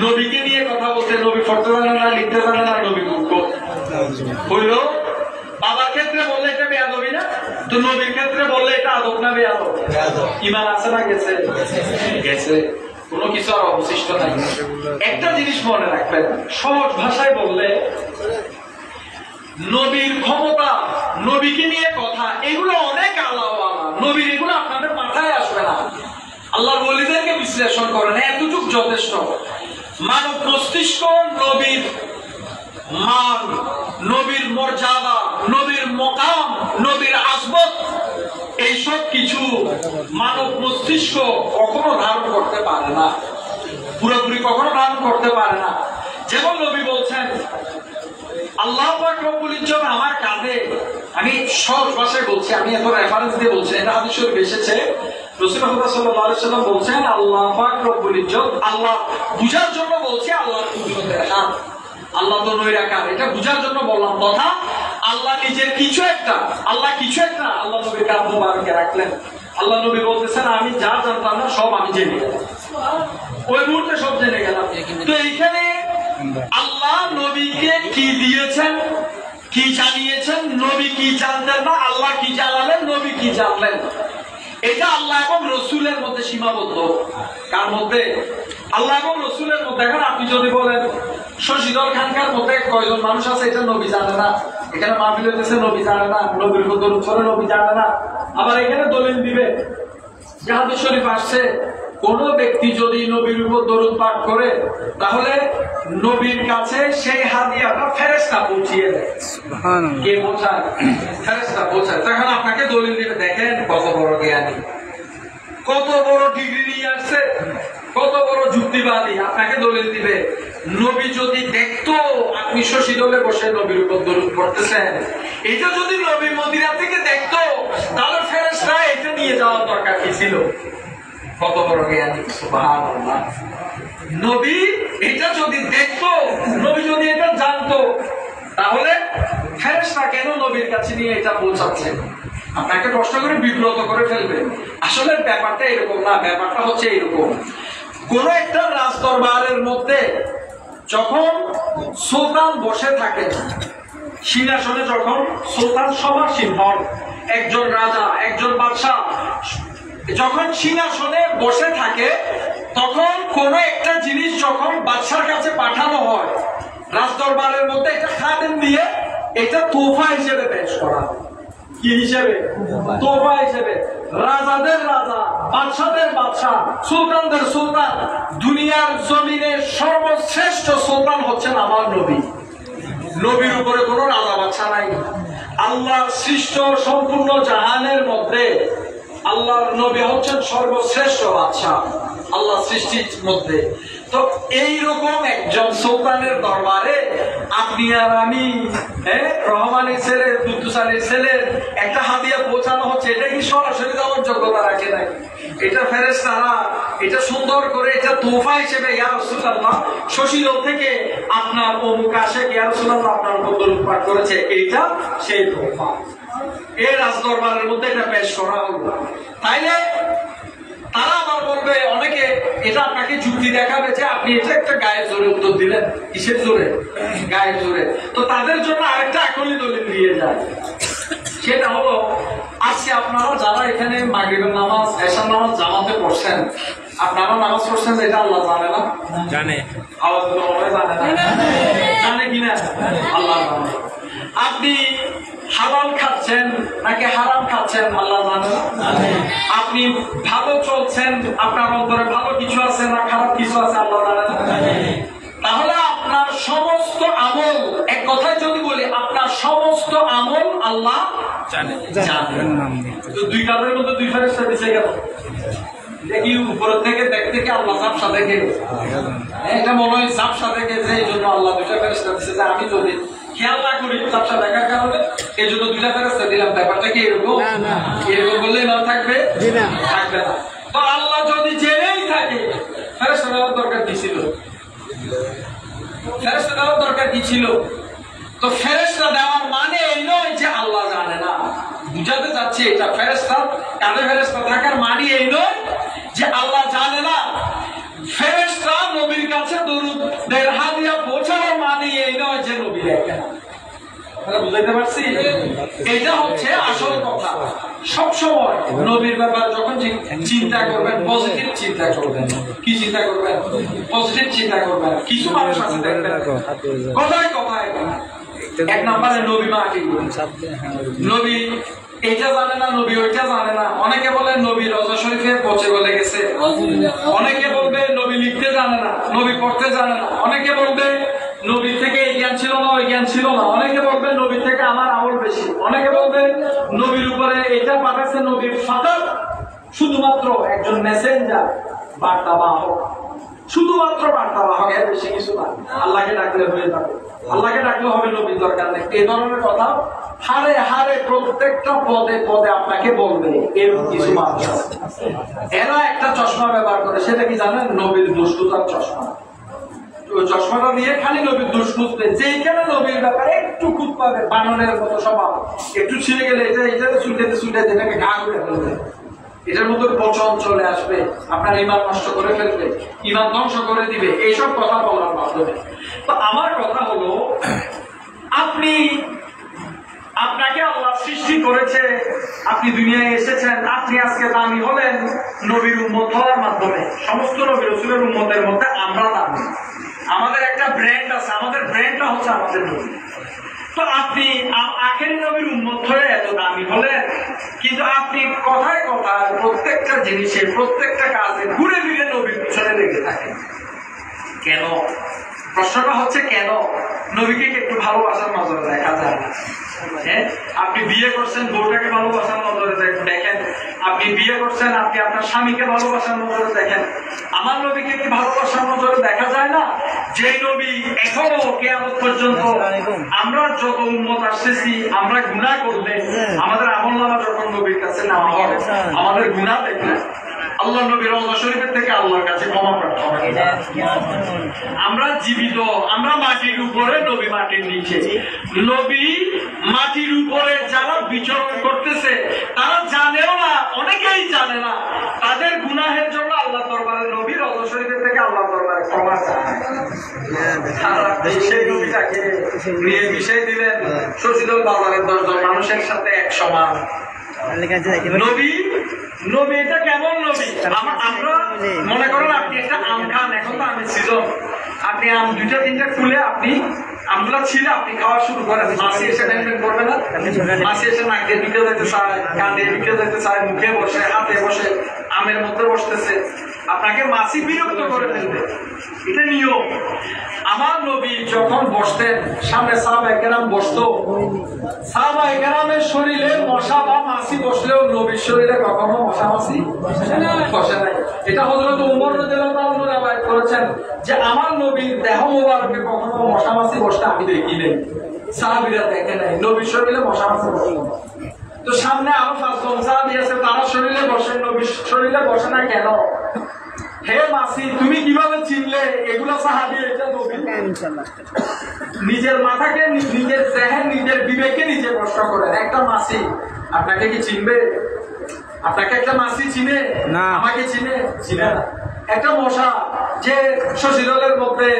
নবীকে নিয়ে কথা বলতে, নবী পড়তে জানে না, লিখতে জানে না, নবী মূর্খ হইল। বাবার ক্ষেত্রে বললে এটা বেয়াদবি না, তো নবীর ক্ষেত্রে বললে এটা আদব না বেয়াদব? ঈমান আছে না গেছে? গেছে, কোনো কিছু আর অবশিষ্ট নাই। একটা জিনিস মনে রাখবেন, সহজ ভাষায় বললে নবীর ক্ষমতা, নবীকে নিয়ে কথা, এগুলো অনেক আলাদা। নবীর এগুলো আপনাদের মাথায় আসবে না। আল্লাহর ওলিদেরকে বিশ্লেষণ করেন, এতটুকু যথেষ্ট। মানব মস্তিষ্ক নবীর মান, নবীর মর্যাদা, নবীর মকাম, নবীর আজমত, এইসব কিছু মানব মস্তিষ্ক কখনো ধারণ করতে পারে না, পুরোপুরি কখনো ধারণ করতে পারে না। যেমন নবী বলছেন, আল্লাহ পাক রব্বুল ইজ্জত আমার কাঁধে, আমি সহজ ভাষায় বলছি, আমি এখন রেফারেন্স দিয়ে বলছি, এটা হাদিস শরীফে এসেছে। রাসূলুল্লাহ সাল্লাল্লাহু আলাইহি ওয়াসাল্লাম বলছেন, আল্লাহ পাক রব্বুল ইজ্জত, আল্লাহ বুঝার জন্য বলছি, আল্লাহর কুদরতের হাত, আল্লাহ তো নৈরাকার, এটা বুঝার জন্য বললাম। তথা আল্লাহ নিজের কিছু একটা, আল্লাহ নবীর কাঁধ মোবারকে রাখলেন। আল্লাহ নবী বলতেছেন, আমি যা জানতাম না সব আমি জেনে গেলাম, ওই মুহূর্তে সব জেনে গেলাম। তো এইখানে আল্লাহ নবীকে কি দিয়েছেন, কি জানিয়েছেন, নবী কি জানতেন না, আল্লাহ কি জানালেন, নবী কি জানলেন, এটা আল্লাহ এবং রসুলের মধ্যে সীমাবদ্ধ। কার মধ্যে? আল্লাহ এবং রসুলের মধ্যে। এখন আপনি যদি বলেন শশীদল খানকার মধ্যে কয়জন মানুষ আছে এটা নবী জানে না, এখানে মাহফিল হইতেছে নবী জানে না, নবীর দরুদ পড়ে নবী জানে না, আবার এখানে দলিল দিবে যে হাদিস শরীফ আসছে কোন ব্যক্তি যদি নবীর উপর দরুদ পাঠ করে তাহলে নবীর কাছে সেই হাদিয়াটা ফেরেশতা পৌঁছিয়ে দেয়। সুবহানাল্লাহ। কে পৌঁছায়? ফেরেশতা পৌঁছায়। তখন আপনাকে দলিল দিবে, দেখেন কত বড় জ্ঞানী, কত বড় ডিগ্রি নিয়ে আসছে, কত বড় যুক্তিবাদী। আপনাকে দলিল দিবে, নবী যদি দেখতো আপনি শশীদলে বসে নবীর উপর দরুদ পড়তেছেন, এটা যদি নবী মদিনা থেকে দেখতো তাহলে ফেরেশতা এটা নিয়ে যাওয়ার দরকার কি ছিল? কত বড় জ্ঞানী, সুবহানাল্লাহ। নবী এটা যদি দেখতো, নবী যদি এটা জানতো, তাহলে ফেরেশতা কেন নবীর কাছে নিয়ে এটা পৌঁছাচ্ছে? আপনাকে কষ্ট করে বিব্রত করে ফেলবে। আসলে ব্যাপারটা এরকম না, ব্যাপারটা হচ্ছে এরকম, কোন একটা রাজদরবারের মধ্যে যখন সুলতান বসে থাকে সিংহাসনে, যখন সুলতান সমাসীন হন, একজন রাজা, একজন বাদশাহ যখন সিংহাসনে বসে থাকে, তখন কোন একটা জিনিস যখন বাদশার কাছে পাঠানো হয়, রাজদরবারের মধ্যে এটা খাদেম দিয়ে এটা তোফা হিসেবে পেশ করা। কি হিসেবে? তোফা হিসেবে। রাজাদের রাজা, বাদশাদের বাদশাহ, সুলতানদের সুলতান, দুনিয়ার জমিনের সর্বশ্রেষ্ঠ সুলতান হচ্ছেন আমার নবী। নবীর উপরে কোনো রাজা বাদশা নাই। আল্লাহ সৃষ্ট সম্পূর্ণ জাহানের মধ্যে আল্লাহর নবী হচ্ছেন সর্বশ্রেষ্ঠ বাদশা আল্লাহ সৃষ্টির মধ্যে। তো এইরকম একজন সুলতানের দরবারে আপনি আর আমি, রহমানের ছেলে, কুদ্দুস আলীর ছেলে, একটা হাদিয়া পৌঁছানো হচ্ছে, এটা কি সরাসরি দেওয়ার যোগ্যতা রাখে নাই? এটা ফেরেশতারা এটা সুন্দর করে এটা তোফা হিসেবে, ইয়া রাসূলুল্লাহ শশীদল থেকে আপনার অমুক আশেক ইয়া রাসূলুল্লাহ আপনার উপর দরুদ পাঠ করেছে, এইটা সেই তোফা। এই রাজদরবারের মধ্যে এটা পেশ করা হলো। তাইলে তারা আবার বলবে, অনেকে এটা আপনাকে যুক্তি দেখাবে যে আপনি এটা একটা গায়ের জোরে উত্তর দিলেন। কিসের জোরে? গায়ের জোরে। তো তাদের জন্য আরেকটা আকলি দলিল দিয়ে যায়, সেটা হলো আজকে আপনারা যারা এখানে মাগরিবের নামাজ, এশার নামাজ জামাতে পড়ছেন, আপনারা নামাজ পড়ছেন, এটা আল্লাহ জানে না? জানে। আওয়াজ তো মনে হয় জানে না, জানে কিনা? আল্লাহ জানে। আপনি হালাল খাচ্ছেন নাকি হারাম খাচ্ছেন আল্লাহ জানে না? আপনি ভালো চলছেন, আপনার অন্তরে ভালো কিছু আছে না খারাপ কিছু আছে আল্লাহ জানে না? তাহলে আপনার সমস্ত আমল, এক কথায় যদি বলি, আপনার সমস্ত আমল আল্লাহ জানে। তো দুই কাজের মধ্যে দুই ফেরেশতা দিছে গেল। দেখি উপরের থেকে দেখতে কি আল্লাহ ঝাপসা দেখে, এটা মনে হয় ঝাপসা দেখে, যে এই জন্য আল্লাহ দুইটা ফেরেশতা দিছে। যে আমি যদি খেয়াল না করি ঝাপসা দেখার কারণে এই জন্য দুইটা ফেরেশতা দিলাম। ব্যাপারটা কি এরকম? এরকম বললেই না থাকবে, থাকবে না। তো আল্লাহ যদি জেনেই থাকে, ফেরেশতা দেওয়ার দরকার কি ছিল? ফেরেশতা দেওয়ার দরকার কি ছিল? তো ফেরেশতা দেওয়ার মানে এই নয় যে আল্লাহ জানে না, বুঝাতে যাচ্ছে এটা। ফেরেশতা কাঁধে ফেরেশতা থাকার মানে এই নয় যে আল্লাহ জানে না। ফেরেশতা নবীর কাছে দরুদের হাদিয়া পৌঁছানোর মানে এই নয় যে নবী দেখে না। বুঝাইতে পারছি? এটা হচ্ছে আসল কথা। সবসময় নবীর ব্যাপারে যখন চিন্তা করবেন, পজিটিভ চিন্তা করবেন। কি চিন্তা করবেন? পজিটিভ চিন্তা করবেন। কিছু মানুষ আছে দেখবেন কথায় কথায়, এক নম্বরে নবী মাকে, নবী এটা জানে না, নবী ওইটা জানে না। অনেকে বলে নবী রওজা শরীফে পচে গলে গেছে, অনেকে বলবে নবী লিখতে জানে না, নবী পড়তে জানে না, অনেকে বলবে নবীর থেকে এই জ্ঞান ছিল না, ওই জ্ঞান ছিল না, অনেকে বলবে নবীর থেকে আমার আমল বেশি, অনেকে বলবে নবীর উপরে এটা পাঠাচ্ছে নবীর ফাকাত শুধুমাত্র একজন মেসেঞ্জার, বার্তাবাহক, শুধুমাত্র বার্তাবাহক, এর বেশি কিছু না। আল্লাহকে ডাকলে হয়ে যাবে, আল্লাহকে ডাকলে হবে, নবীর দরকার নেই। এই ধরনের কথা হারে হারে প্রত্যেকটা পদে পদে আপনাকে বলবে। এরকম কিছু মানুষ আছে, এরা একটা চশমা ব্যবহার করে, সেটা কি জানেন? নবীর দুষ্টতার চশমা। ওই চশমাটা দিয়ে খালি নবীর দোষ বুঝবে, যেখানে নবীর ব্যাপারে একটু খুব পাবে, বানরের মতো স্বভাব, একটু ছিঁড়ে গেলে এটা ছুটাইতে ছুটাইতে এটাকে ঘা করে ফেলবে, এটার মধ্যে পচন চলে আসবে, আপনার ইমান নষ্ট করে ফেলবে, ইমান ধ্বংস করে দিবে, এইসব কথা বলার মাধ্যমে। তো আমার কথা হলো, আপনাকে আল্লাহ সৃষ্টি করেছে, আপনি দুনিয়ায় এসেছেন, আপনি আজকে দামি হলেন নবীর উম্মত হওয়ার মাধ্যমে। সমস্ত নবী রাসূলের উম্মতের মধ্যে আমরা দামি, আমাদের একটা ব্র্যান্ড আছে, আমাদের ব্র্যান্ডটা হচ্ছে আমাদের নবী। তো আপনি আখেরি নবীর উম্মত হয়ে এত দামি হলেন, কিন্তু আপনি কথায় কথায় প্রত্যেকটা জিনিসে, প্রত্যেকটা কাজে ঘুরে ফিরে নবীর পিছনে লেগে থাকেন। কেন? প্রশ্নটা হচ্ছে কেন? নবীকে একটু ভালোবাসার নজরে দেখা যায় না। আপনি বিয়ে করছেন, বউটাকে ভালোবাসার নজরে দেখেন, আপনি বিয়ে করছেন, আপনি আপনার স্বামীকে ভালোবাসার নজরে দেখেন। আমার নবীকে কি ভালোবাসার নজরে দেখা যায় না? যে নবী এখনো কিয়ামত পর্যন্ত আমরা যত উম্মত আসতেছি, আমরা গুনাহ করলে আমাদের আমলনামা যখন নবীর কাছে নেওয়া হবে, আমাদের গুনাহ দেখলে আল্লাহ নবী রওজা শরীফের থেকে আল্লাহর কাছে ক্ষমা প্রার্থনা করেন। আমরা জীবিত, আমরা মাটির উপরে, নবী মাটির নিচে। নবী মাটির উপরে যারা বিচরণ করতেছে তারা জানেও না, অনেকেই জানে না, তাদের গুনাহের জন্য আল্লাহ দরবারে, নবী রওজা শরীফের থেকে আল্লাহ দরবারে ক্ষমা চায়। সেই নবীটাকে নিয়ে বিষয় দিলেন শশীদল বাজারের 10 জন মানুষের সাথে এক সমান। নবী নবী এটা কেমন নবী? আমরা মনে করেন আপনি একটা আম খান, এখন তো আমের সিজন, আপনি আম 2-3টা খুলে আপনি আমগুলা ছিলে আপনি খাওয়া শুরু করেন, মাছি এসে মেনটেন করবে না, মাছি এসে নাক দিয়ে ঢুকে যেতে চায়, কান দিয়ে ঢুকে যেতে চায়, মুখে বসে, হাতে বসে, আমের মধ্যে বসতেছে, আপনাকে মাছি বিরক্ত করে ফেলবে, এটা নিয়ম। আমার নবী যখন বসতেন, সামনে সাহাবায়ে কেরাম বসতো, সাহাবায়ে কেরামের শরীরে মশা বা মাছি বসলেও নবীর শরীরে কখনো মশা মাছি বসে নাই। এটা হযরত ওমর রাদিয়াল্লাহু তাআলা রওয়ায়াত করেছেন যে আমার নবীর দেহ মোবারকে কখনো মশা মাছি বসতে আমি দেখি নাই, সাহাবীরা দেখে নাই, নবীর শরীরে মশা মাছি বসে। তো সামনে আরো 5 জন সাহাবী আছে, তারা শরীরে বসে, নবীর শরীরে বসে না কেন? হে মাসি, তুমি কিভাবে চিনলে এগুলা সাহাবী, এটা নবী? নিজের মাথাকে, নিজের জেহেন, নিজের বিবেককে নিজে প্রশ্ন করেন। একটা মাসি আপনাকে কি চিনবে? আপনাকে একটা মাসি চিনে? আমাকে চিনে? চিনে না। একটা মশা যে শশীদলের মধ্যে,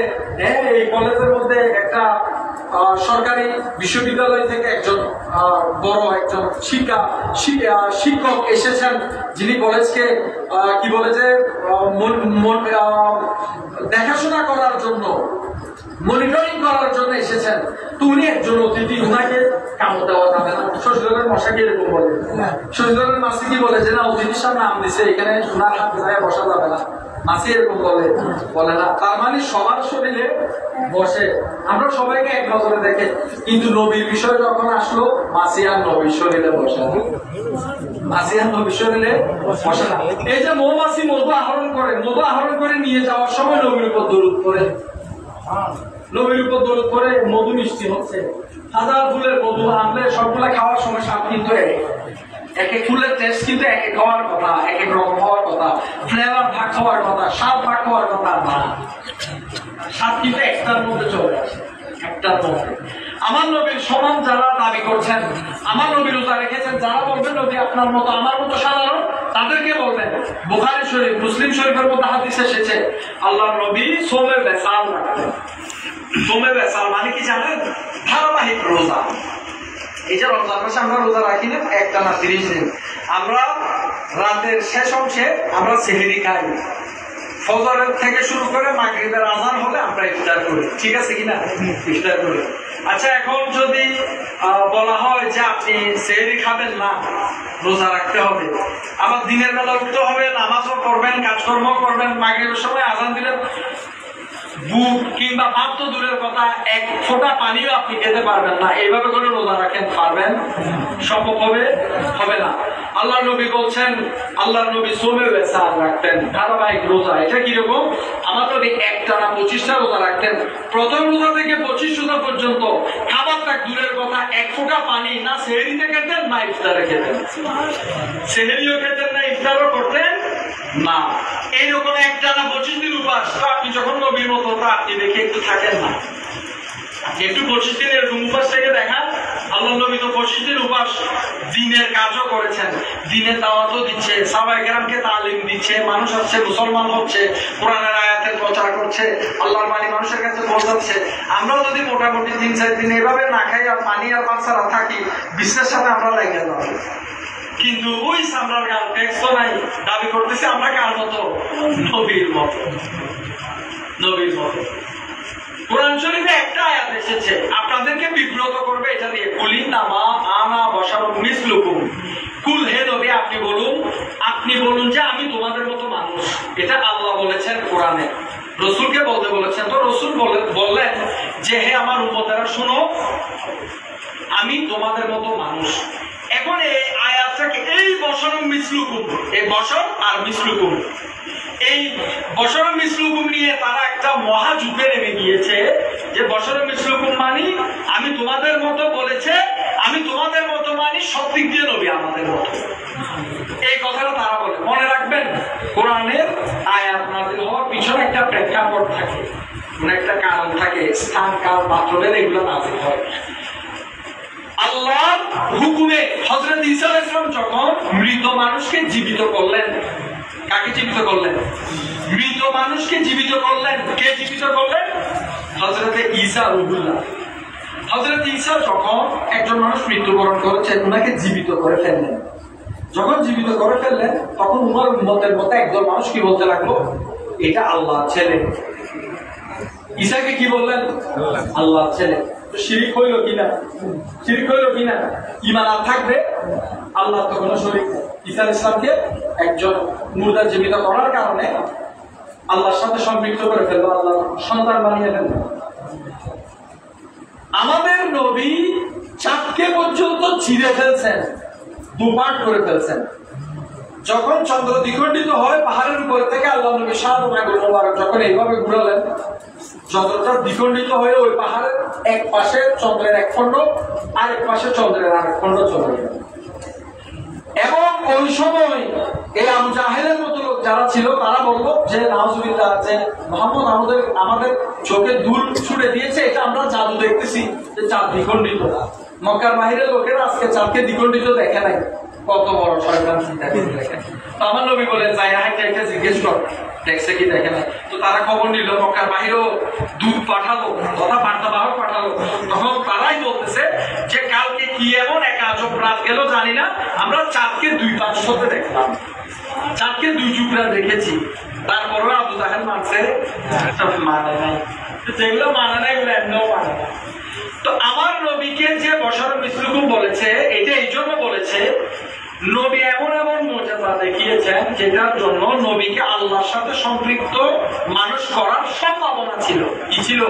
এই কলেজের মধ্যে একটা সরকারি বিশ্ববিদ্যালয় থেকে একজন বড় একজন শিক্ষক এসেছেন, যিনি কলেজকে কি বলে যে দেখাশোনা করার জন্য, মনিটরিং করার জন্য এসেছেন। তো উনি একজন অতিথি, উনাকে কামড় দেওয়া যাবে না। শশীদলের মশাকে এরকম বলে, শশীদলের মাসি কি বলে যে না, অতিথির সামনে আম দিছে, এখানে উনার হাত ধরে বসা যাবে না। মাসি এরকম বলে না। তার মানে সবার শরীরে বসে, আমরা সবাইকে এক নজরে দেখে, কিন্তু নবীর বিষয় যখন আসলো, মাসি আর নবীর শরীরে বসে না, মাসি আর নবীর শরীরে বসে না। এই যে মৌমাছি মধু আহরণ করে নিয়ে যাওয়ার সময় নবীর উপর দরুদ পড়ে, নবীর উপর দরুদ পড়ে মধু মিষ্টি হচ্ছে। হাজার ফুলের মধু আনলে সবগুলা খাওয়ার সময় স্বাদ কিন্তু এক এক ফুলের টেস্ট কিন্তু এক এক হওয়ার কথা, এক এক রকম হওয়ার কথা, ফ্লেভার ভাগ হওয়ার কথা, স্বাদ ভাগ হওয়ার কথা না, স্বাদ কিন্তু একটার মধ্যে চলে আসে, একটার মধ্যে। আমার নবীর সমান যারা দাবি করছেন, আমার নবী রোজা রেখেছেন, যারা বলবেন নবী আপনার মতো আমার মতো সাধারণ, তাদেরকে বলবেন বুখারী শরীফ, মুসলিম শরীফের মধ্যে হাদিস এসেছে আল্লাহর নবী সোমে বেসাল রাখতেন। সোমে বেসাল মানে কি জানেন? ধারাবাহিক রোজা। এই যে রমজান মাসে আমরা রোজা রাখি না একটানা 30 দিন, আমরা রাতের শেষ অংশে আমরা সেহরি খাই, ফজরের থেকে শুরু করে মাগরিবের আজান হলে আমরা ইফতার করি, ঠিক আছে কিনা? ইফতার করি। আচ্ছা, এখন যদি বলা হয় যে আপনি সেহরি খাবেন না, রোজা রাখতে হবে, আবার দিনের বেলা উঠতে হবে, নামাজও করবেন, কাজকর্ম করবেন, মাগরিবের সময় আজান দিলেন, বুক কিংবা ভাত তো দূরের কথা, এক ফোঁটা পানিও আপনি খেতে পারবেন না, এইভাবে করে রোজা রাখেন, পারবেন? সম্ভব হবে? হবে না। আল্লাহ নবী বলছেন, আল্লাহ নবী সোমে বেসার রাখতেন, ধারাবাহিক রোজা। এটা কিরকম? আমার নবী একটানা 25টা রোজা রাখতেন। প্রথম রোজা থেকে 25 রোজা পর্যন্ত খাবারটা দূরের কথা, এক ফোঁটা পানি না সেহরিতে খেতেন না ইফতারে খেতেন। সেহরিও খেতেন না, ইফতারও করতেন না। এইরকম একটানা 25 দিন উপাস। আপনি যখন নবীর মতো আপনি দেখে একটু থাকেন না, একটু 25 দিন এরকম উপাস থেকে দেখান। আল্লাহ নবী তো 25 দিন উপাস, দিনের কাজও করেছেন, দিনের দাওয়াতও দিচ্ছে, সাহাবায়ে কেরামকে তালিম দিচ্ছে, মানুষ হচ্ছে, মুসলমান হচ্ছে, কোরআনের আয়াতের প্রচার করছে, আল্লাহর বাণী মানুষের কাছে পৌঁছাচ্ছে। আমরাও যদি মোটামুটি 3-4 দিন এভাবে না খাই আর পানি আর ভাত ছাড়া থাকি, বিশ্বের সাথে আমরা লেগে যাব। কিন্তু ওই সামরার গাল ট্যাক্সও নাই, দাবি করতেছে আমরা কার মতো? নবীর মতো। নবীর মতো। কোরআন শরীফে একটা আয়াত এসেছে আপনাদেরকে বিব্রত করবে এটা দিয়ে, কুলি নামা আনা বসারুম মিসলুকুম। কুল, হে নবী আপনি বলুন যে আমি তোমাদের মতো মানুষ। এটা আল্লাহ বলেছেন কোরআনে, রসুলকে বলতে বলেছেন। তো রসুল বললেন যে হে আমার উম্মতেরা শুনো, আমি তোমাদের মতো মানুষ। এখন এই আয়াতটাকে, এই বশরুম মিসলুকুম, এই বশর আর মিসলুকুম, এই বশরুম মিসলুকুম নিয়ে তারা একটা মহাযুদ্ধে নেমে গিয়েছে যে বশরুম মিসলুকুম মানি আমি তোমাদের মতো বলেছে, আমি তোমাদের মতো মানি সব দিক দিয়ে নবী আমাদের মতো। এই কথাটা তারা বলে। মনে রাখবেন, কোরআনের আয়াত নাযিল হওয়ার পিছনে একটা প্রেক্ষাপট থাকে, কোন একটা কারণ থাকে, স্থান কাল পাত্রের এগুলো নাযিল হয়। আল্লাহর হুকুমে হযরত ঈসা আলাইহিস সালাম যখন মৃত মানুষকে জীবিত করলেন, কাকে জীবিত করলেন? মৃত মানুষকে জীবিত করলেন। কে জীবিত করলেন? হযরত ঈসা রূহুল্লাহ। হযরত ঈসা যখন একজন মানুষ মৃত্যুবরণ করেছেন, ওনাকে জীবিত করে ফেললেন। যখন জীবিত করে ফেললেন, তখন উমর উম্মতের মতো একজন মানুষ কি বলতে লাগলো? এটা আল্লাহর ছেলে। ঈসাকে কি বললেন? আল্লাহর ছেলে। শিরিক হইল কিনা? শিরিক হইল কিনা? ঈমান আর থাকবে? আল্লাহ তো কোনো শরীক নেই। ঈসা আলাইহিস সালামকে একজন মুর্দা জীবিত করার কারণে আল্লাহর সাথে সম্পৃক্ত করে ফেললো, আল্লাহ সন্তান বানিয়ে ফেললো। আমাদের নবী চাঁদকে পর্যন্ত ছিঁড়ে ফেলছেন, দুপাট করে ফেলছেন। যখন চন্দ্র দ্বিখণ্ডিত হয় পাহাড়ের উপর থেকে, আল্লাহ নবী মুবারক যখন এইভাবে ঘুরালেন, চন্দ্রটা দ্বিখণ্ডিত হয়ে ওই পাহাড়ের এক পাশে চন্দ্রের এক খণ্ড, আরেক পাশে চন্দ্রের আরেক খণ্ড চলে গেল। এবং ওই সময় এই আবু জাহেলের মতো লোক যারা ছিল তারা বলল যে নাউজুবিল্লাহ, যে মুহাম্মদ আমাদের চোখে ধুল ছুড়ে দিয়েছে, এটা আমরা জাদু দেখতেছি যে চাঁদ দ্বিখণ্ডিত। মক্কার বাহিরের লোকেরা আজকে চাঁদকে দ্বিখণ্ডিত দেখে নাই। কত বড় শয়তান চিন্তা করে দেখে। তো আমার নবী বলেন, যাই হাইটা এটা জিজ্ঞেস কর, দেখছে কি দেখে নাই। তো তারা খবর নিল, মক্কার বাহিরেও দূত পাঠালো তথা বার্তাবাহক পাঠালো। তখন তারাই বলতেছে যে কালকে কি এমন এক আজব রাত গেল জানি না, আমরা চাঁদকে 2 পাঁচশোতে দেখলাম, চাঁদকে 2 টুকরা দেখেছি। তারপরেও আবু জাহেল মানছে? মানে নাই। যেগুলো মানে নাই ওগুলো এমনিও মানে না। তো আমার নবীকে যে বশর মিসলুকুম বলেছে, এটা এই জন্য বলেছে, নবী এমন এমন মর্যাদা দেখিয়েছেন যেটার জন্য নবীকে আল্লাহর সাথে সম্পৃক্ত মানুষ করার সম্ভাবনা ছিল। কি ছিল?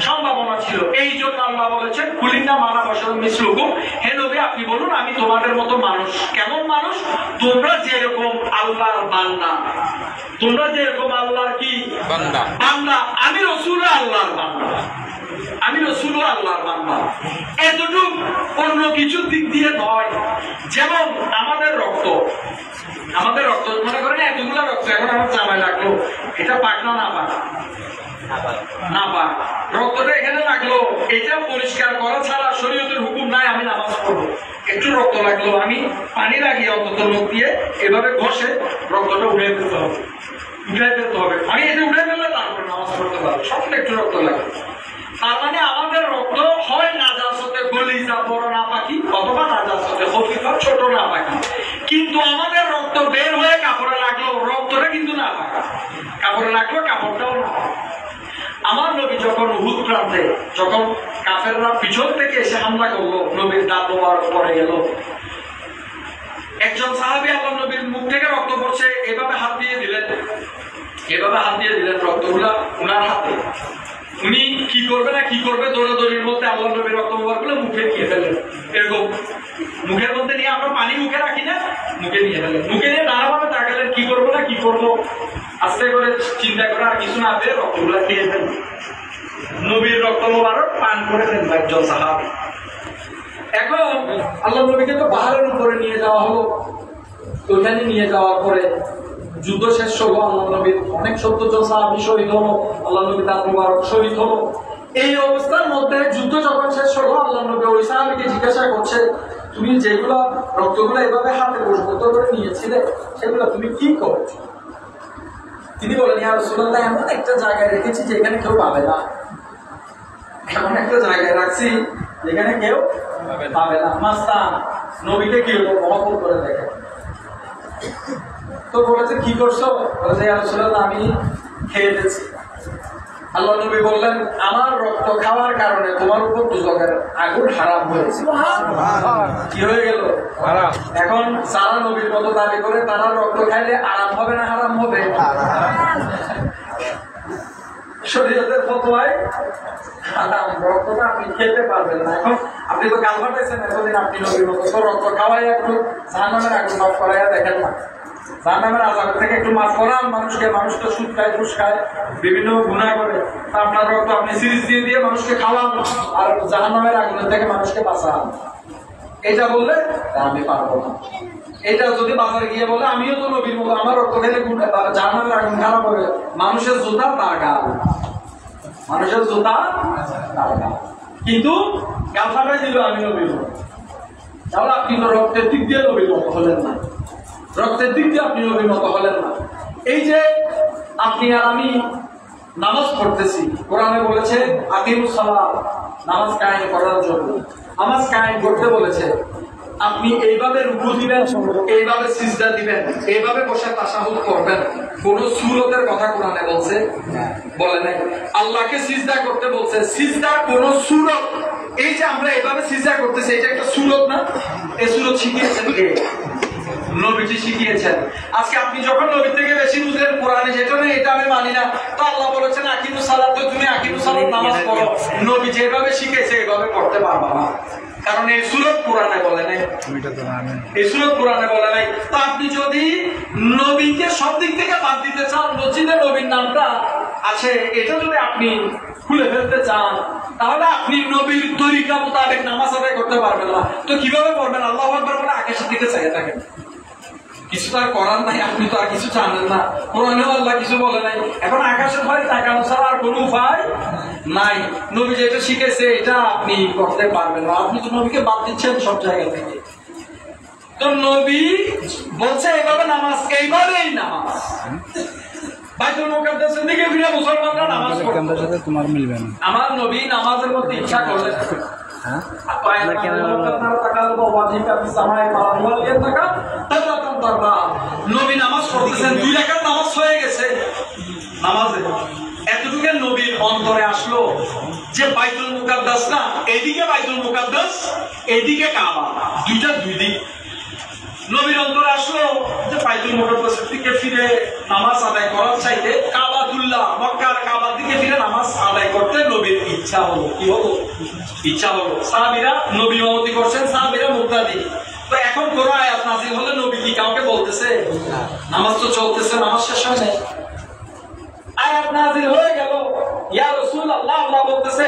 সম্ভাবনা ছিল। এই জন্য আল্লাহ বলেছেন, কুলিনা মানা বশর মিসলুকুম, হে নবী আপনি বলুন আমি তোমাদের মতো মানুষ। কেমন মানুষ? তোমরা যেরকম আল্লাহর বান্দা, তোমরা যেরকম আল্লাহর কি বান্দা, আমি রাসূল আল্লাহর বান্দা, আমি রাসূল আল্লাহর বান্দা। এতটুকু, অন্য কিছু দিক দিয়ে নয়। যেমন আমাদের রক্ত মনে করেন এতগুলো রক্ত এখন আমার জামায় লাগলো, এটা পাক না না পাক? না পাক। রক্তটা এখানে লাগলো, এটা পরিষ্কার করা ছাড়া শরীয়তের হুকুম নাই আমি নামাজ পড়বো। একটু রক্ত লাগলো, আমি পানি লাগিয়ে অন্তত মুখ দিয়ে এভাবে ঘষে রক্তটা উঠে ফেলতে হবে, আমি এটা উঠে ফেললে তারপরে নামাজ পড়তে পারবো। সবটা একটু রক্ত লাগে। তার মানে আমাদের রক্ত হয় নাজাসতে গলিজা বড় না পাখি, অথবা নাজাসতে খফিফা ছোট না পাখি। কিন্তু আমাদের রক্ত বের হয়ে কাপড়ে লাগলো, রক্তটা কিন্তু না পাকা। কাপড়ে রাতে যখন কাফেররা পিছন থেকে এসে হামলা করলো, নবীর দাঁত পড়ে গেল। একজন সাহাবী আল্লাহ নবীর মুখ থেকে রক্ত পড়ছে, এভাবে হাত দিয়ে দিলেন, রক্তগুলা উনার হাতে। উনি কি করবে না কি করবে, দৌড়াদৌড়ির মধ্যে আল্লাহ নবীর রক্ত গুলো মুখে নিয়ে ফেলেন। এরকম মুখের মধ্যে নিয়ে, আমরা পানি মুখে রাখি না, মুখে নিয়ে ফেলেন। মুখে নিয়ে নানাভাবে তাকালেন, কি করবো না কি করবো, আস্তে করে চিন্তা করে আর কিছু না পেয়ে রক্তগুলা খেয়ে ফেলেন। নবীর রক্ত মোবারক পান করে ফেলেন একজন সাহাবী। এখন আল্লাহ নবীকে তো পাহাড়ের উপরে নিয়ে যাওয়া হলো। ওইখানে নিয়ে যাওয়ার পরে যুদ্ধ শেষ হলো, আল্লাহ নবীর অনেক 70 জন সাহাবী শহীদ হলো, আল্লাহ নবী তার মুবারক শহীদ হলো। এই অবস্থার মধ্যে যুদ্ধ যখন শেষ হলো, আল্লাহ নবী ওই সাহাবীকে জিজ্ঞাসা করছে, তুমি যেগুলো রক্তগুলো এভাবে হাতে পরিষ্কার করে নিয়েছিলে, সেগুলো তুমি কি করছো? তিনি বলেন, ইয়া রাসূলুল্লাহ, এমন একটা জায়গায় রেখেছি যেখানে কেউ পাবে না, এমন একটা জায়গায় রাখছি যেখানে কেউ পাবে না। মাস্তান নবীকে কি মহব্বত করে দেখে। তো বলেছে, কি করছো? বলেছে, ইয়া রাসূলুল্লাহ, আমি খেয়ে ফেলছি। আল্লাহ নবী বললেন, আমার রক্ত খাওয়ার কারণে তোমার উপর দুজকের আগুন হারাম হয়েছে। কি হয়ে গেল? এখন যারা নবীর মতো দাবি করে, তারা রক্ত খাইলে আরাম হবে না হারাম হবে? শরীয়তের ফতোয়ায় হারাম, রক্তটা আপনি খেতে পারবেন না। এখন আপনি তো গাল ফাটাইছেন, এতদিন আপনি নবীর মতো তো রক্ত খাওয়াই একটু জাহান্নামের আগুন মাফ করাইয়া দেখেন না। জাহান্নামের আযাব থেকে একটু মাফ করান মানুষকে। মানুষ তো সুদ খায়, ঘুষ খায়, বিভিন্ন গুনাহ করে। আপনার রক্ত আপনি সিরিজ দিয়ে মানুষকে খাওয়ান আর জাহান্নামের আগুনের থেকে মানুষকে বাঁচান। এটা বললে আমি পারবো না। এটা যদি বাজারে গিয়ে বলে, আমিও তো নবীর মতো, আমার রক্ত খেলে জাহান্নামের আগুন খারাপ হবে, মানুষের জুতা তার গা, মানুষের জুতা তার গা। কিন্তু গাল ফাটাই দিল আমি নবীর মতো, তাহলে আপনি তো রক্তের দিক দিয়ে নবীর মতো হলেন না, রক্তের দিক দিয়ে আপনি নবীর মতো হলেন না। এই যে আপনি আর আমি নামাজ পড়তেছি, কোরআনে বলেছে আকিমুস সালাত, নামাজ কায়েম করার জন্য। নামাজ কায়েম করতে বলেছে আপনি এইভাবে রুকু দিবেন, এইভাবে সিজদা দিবেন, এইভাবে বসে তাশাহুদ করবেন। কোন সুরতের কথা কোরআনে বলছে? বলে নাই। আল্লাহকে সিজদা করতে বলছে, সিজদার কোন সুরত, এই যে আমরা এইভাবে সিজদা করতেছি, এটা একটা সুরত না? এই সুরত শিখিয়েছেন কে? নবীজি শিখিয়েছেন। আজকে আপনি যখন নবী থেকে বেশি বুঝলেন কোরআনে, সেটা না এটা আমি মানি না, তো আল্লাহ বলেছেন আকিমুস সালাত, তো তুমি আকিমুস সালাত নামাজ পড়ো। নবী যেভাবে শিখেছে এইভাবে পড়তে পারবা না, কারণ এই সুরত কোরআনে বলে নাই, এই সুরত কোরআনে বলে নাই। তো আপনি যদি নবীকে সব দিক থেকে বাদ দিতে চান, মসজিদে নবীর নামটা আছে এটা যদি আপনি খুলে ফেলতে চান, তাহলে আপনি নবীর তরিকা মোতাবেক নামাজ আদায় করতে পারবেন না। তো কিভাবে পড়বেন? আল্লাহু আকবার বলে আকাশের দিকে চাইয়ে থাকেন, কিছু তো আর করার নাই, আপনি তো আর কিছু জানেন না, কোরআনেও আল্লাহ কিছু বলে নাই। এখন আকাশের ভয় তাকানো ছাড়া আর কোনো উপায় নাই। নবী যেটা শিখেছে এটা আপনি করতে পারবেন না, আপনি তো নবীকে বাদ দিচ্ছেন সব জায়গা থেকে। তো নবী বলছে এইভাবে নামাজ, এইভাবেই নামাজ। বাইতুল মুকাদ্দাসের দিকে ফিরে মুসলমানরা নামাজ পড়ে, তোমার মিলবে না। আমার নবী নামাজের মধ্যে ইচ্ছা করলেন, নবী নামাজ পড়তেছেন, 2 রাকাত নামাজ হয়ে গেছে। নামাজে এতটুকু নবীর অন্তরে আসলো যে বাইতুল মুকাদ্দাস না, এদিকে বাইতুল মুকাদ্দাস, এদিকে কাবা, দুইটা দুই দিক। নবীর অন্তরে আসলো যে বাইতুল মুকাদ্দাসের দিকে ফিরে নামাজ আদায় করার চাইতে কাবাতুল্লাহ, মক্কার কাবার দিকে ফিরে নামাজ আদায় করতে নবীর ইচ্ছা হলো। কি হলো? ইচ্ছা হলো। সাহাবীরা নবী ইমামতি করছেন, সাহাবীরা মুক্তাদি। তো এখন কোন আয়াত নাযিল হলে নবী কি কাউকে বলতেছে? নামাজ তো চলতেছে, নামাজ শেষ হয় নাই। আয়াত নাযিল হয়ে গেল, ইয়া রাসূলুল্লাহ, আল্লাহ বলতেছে,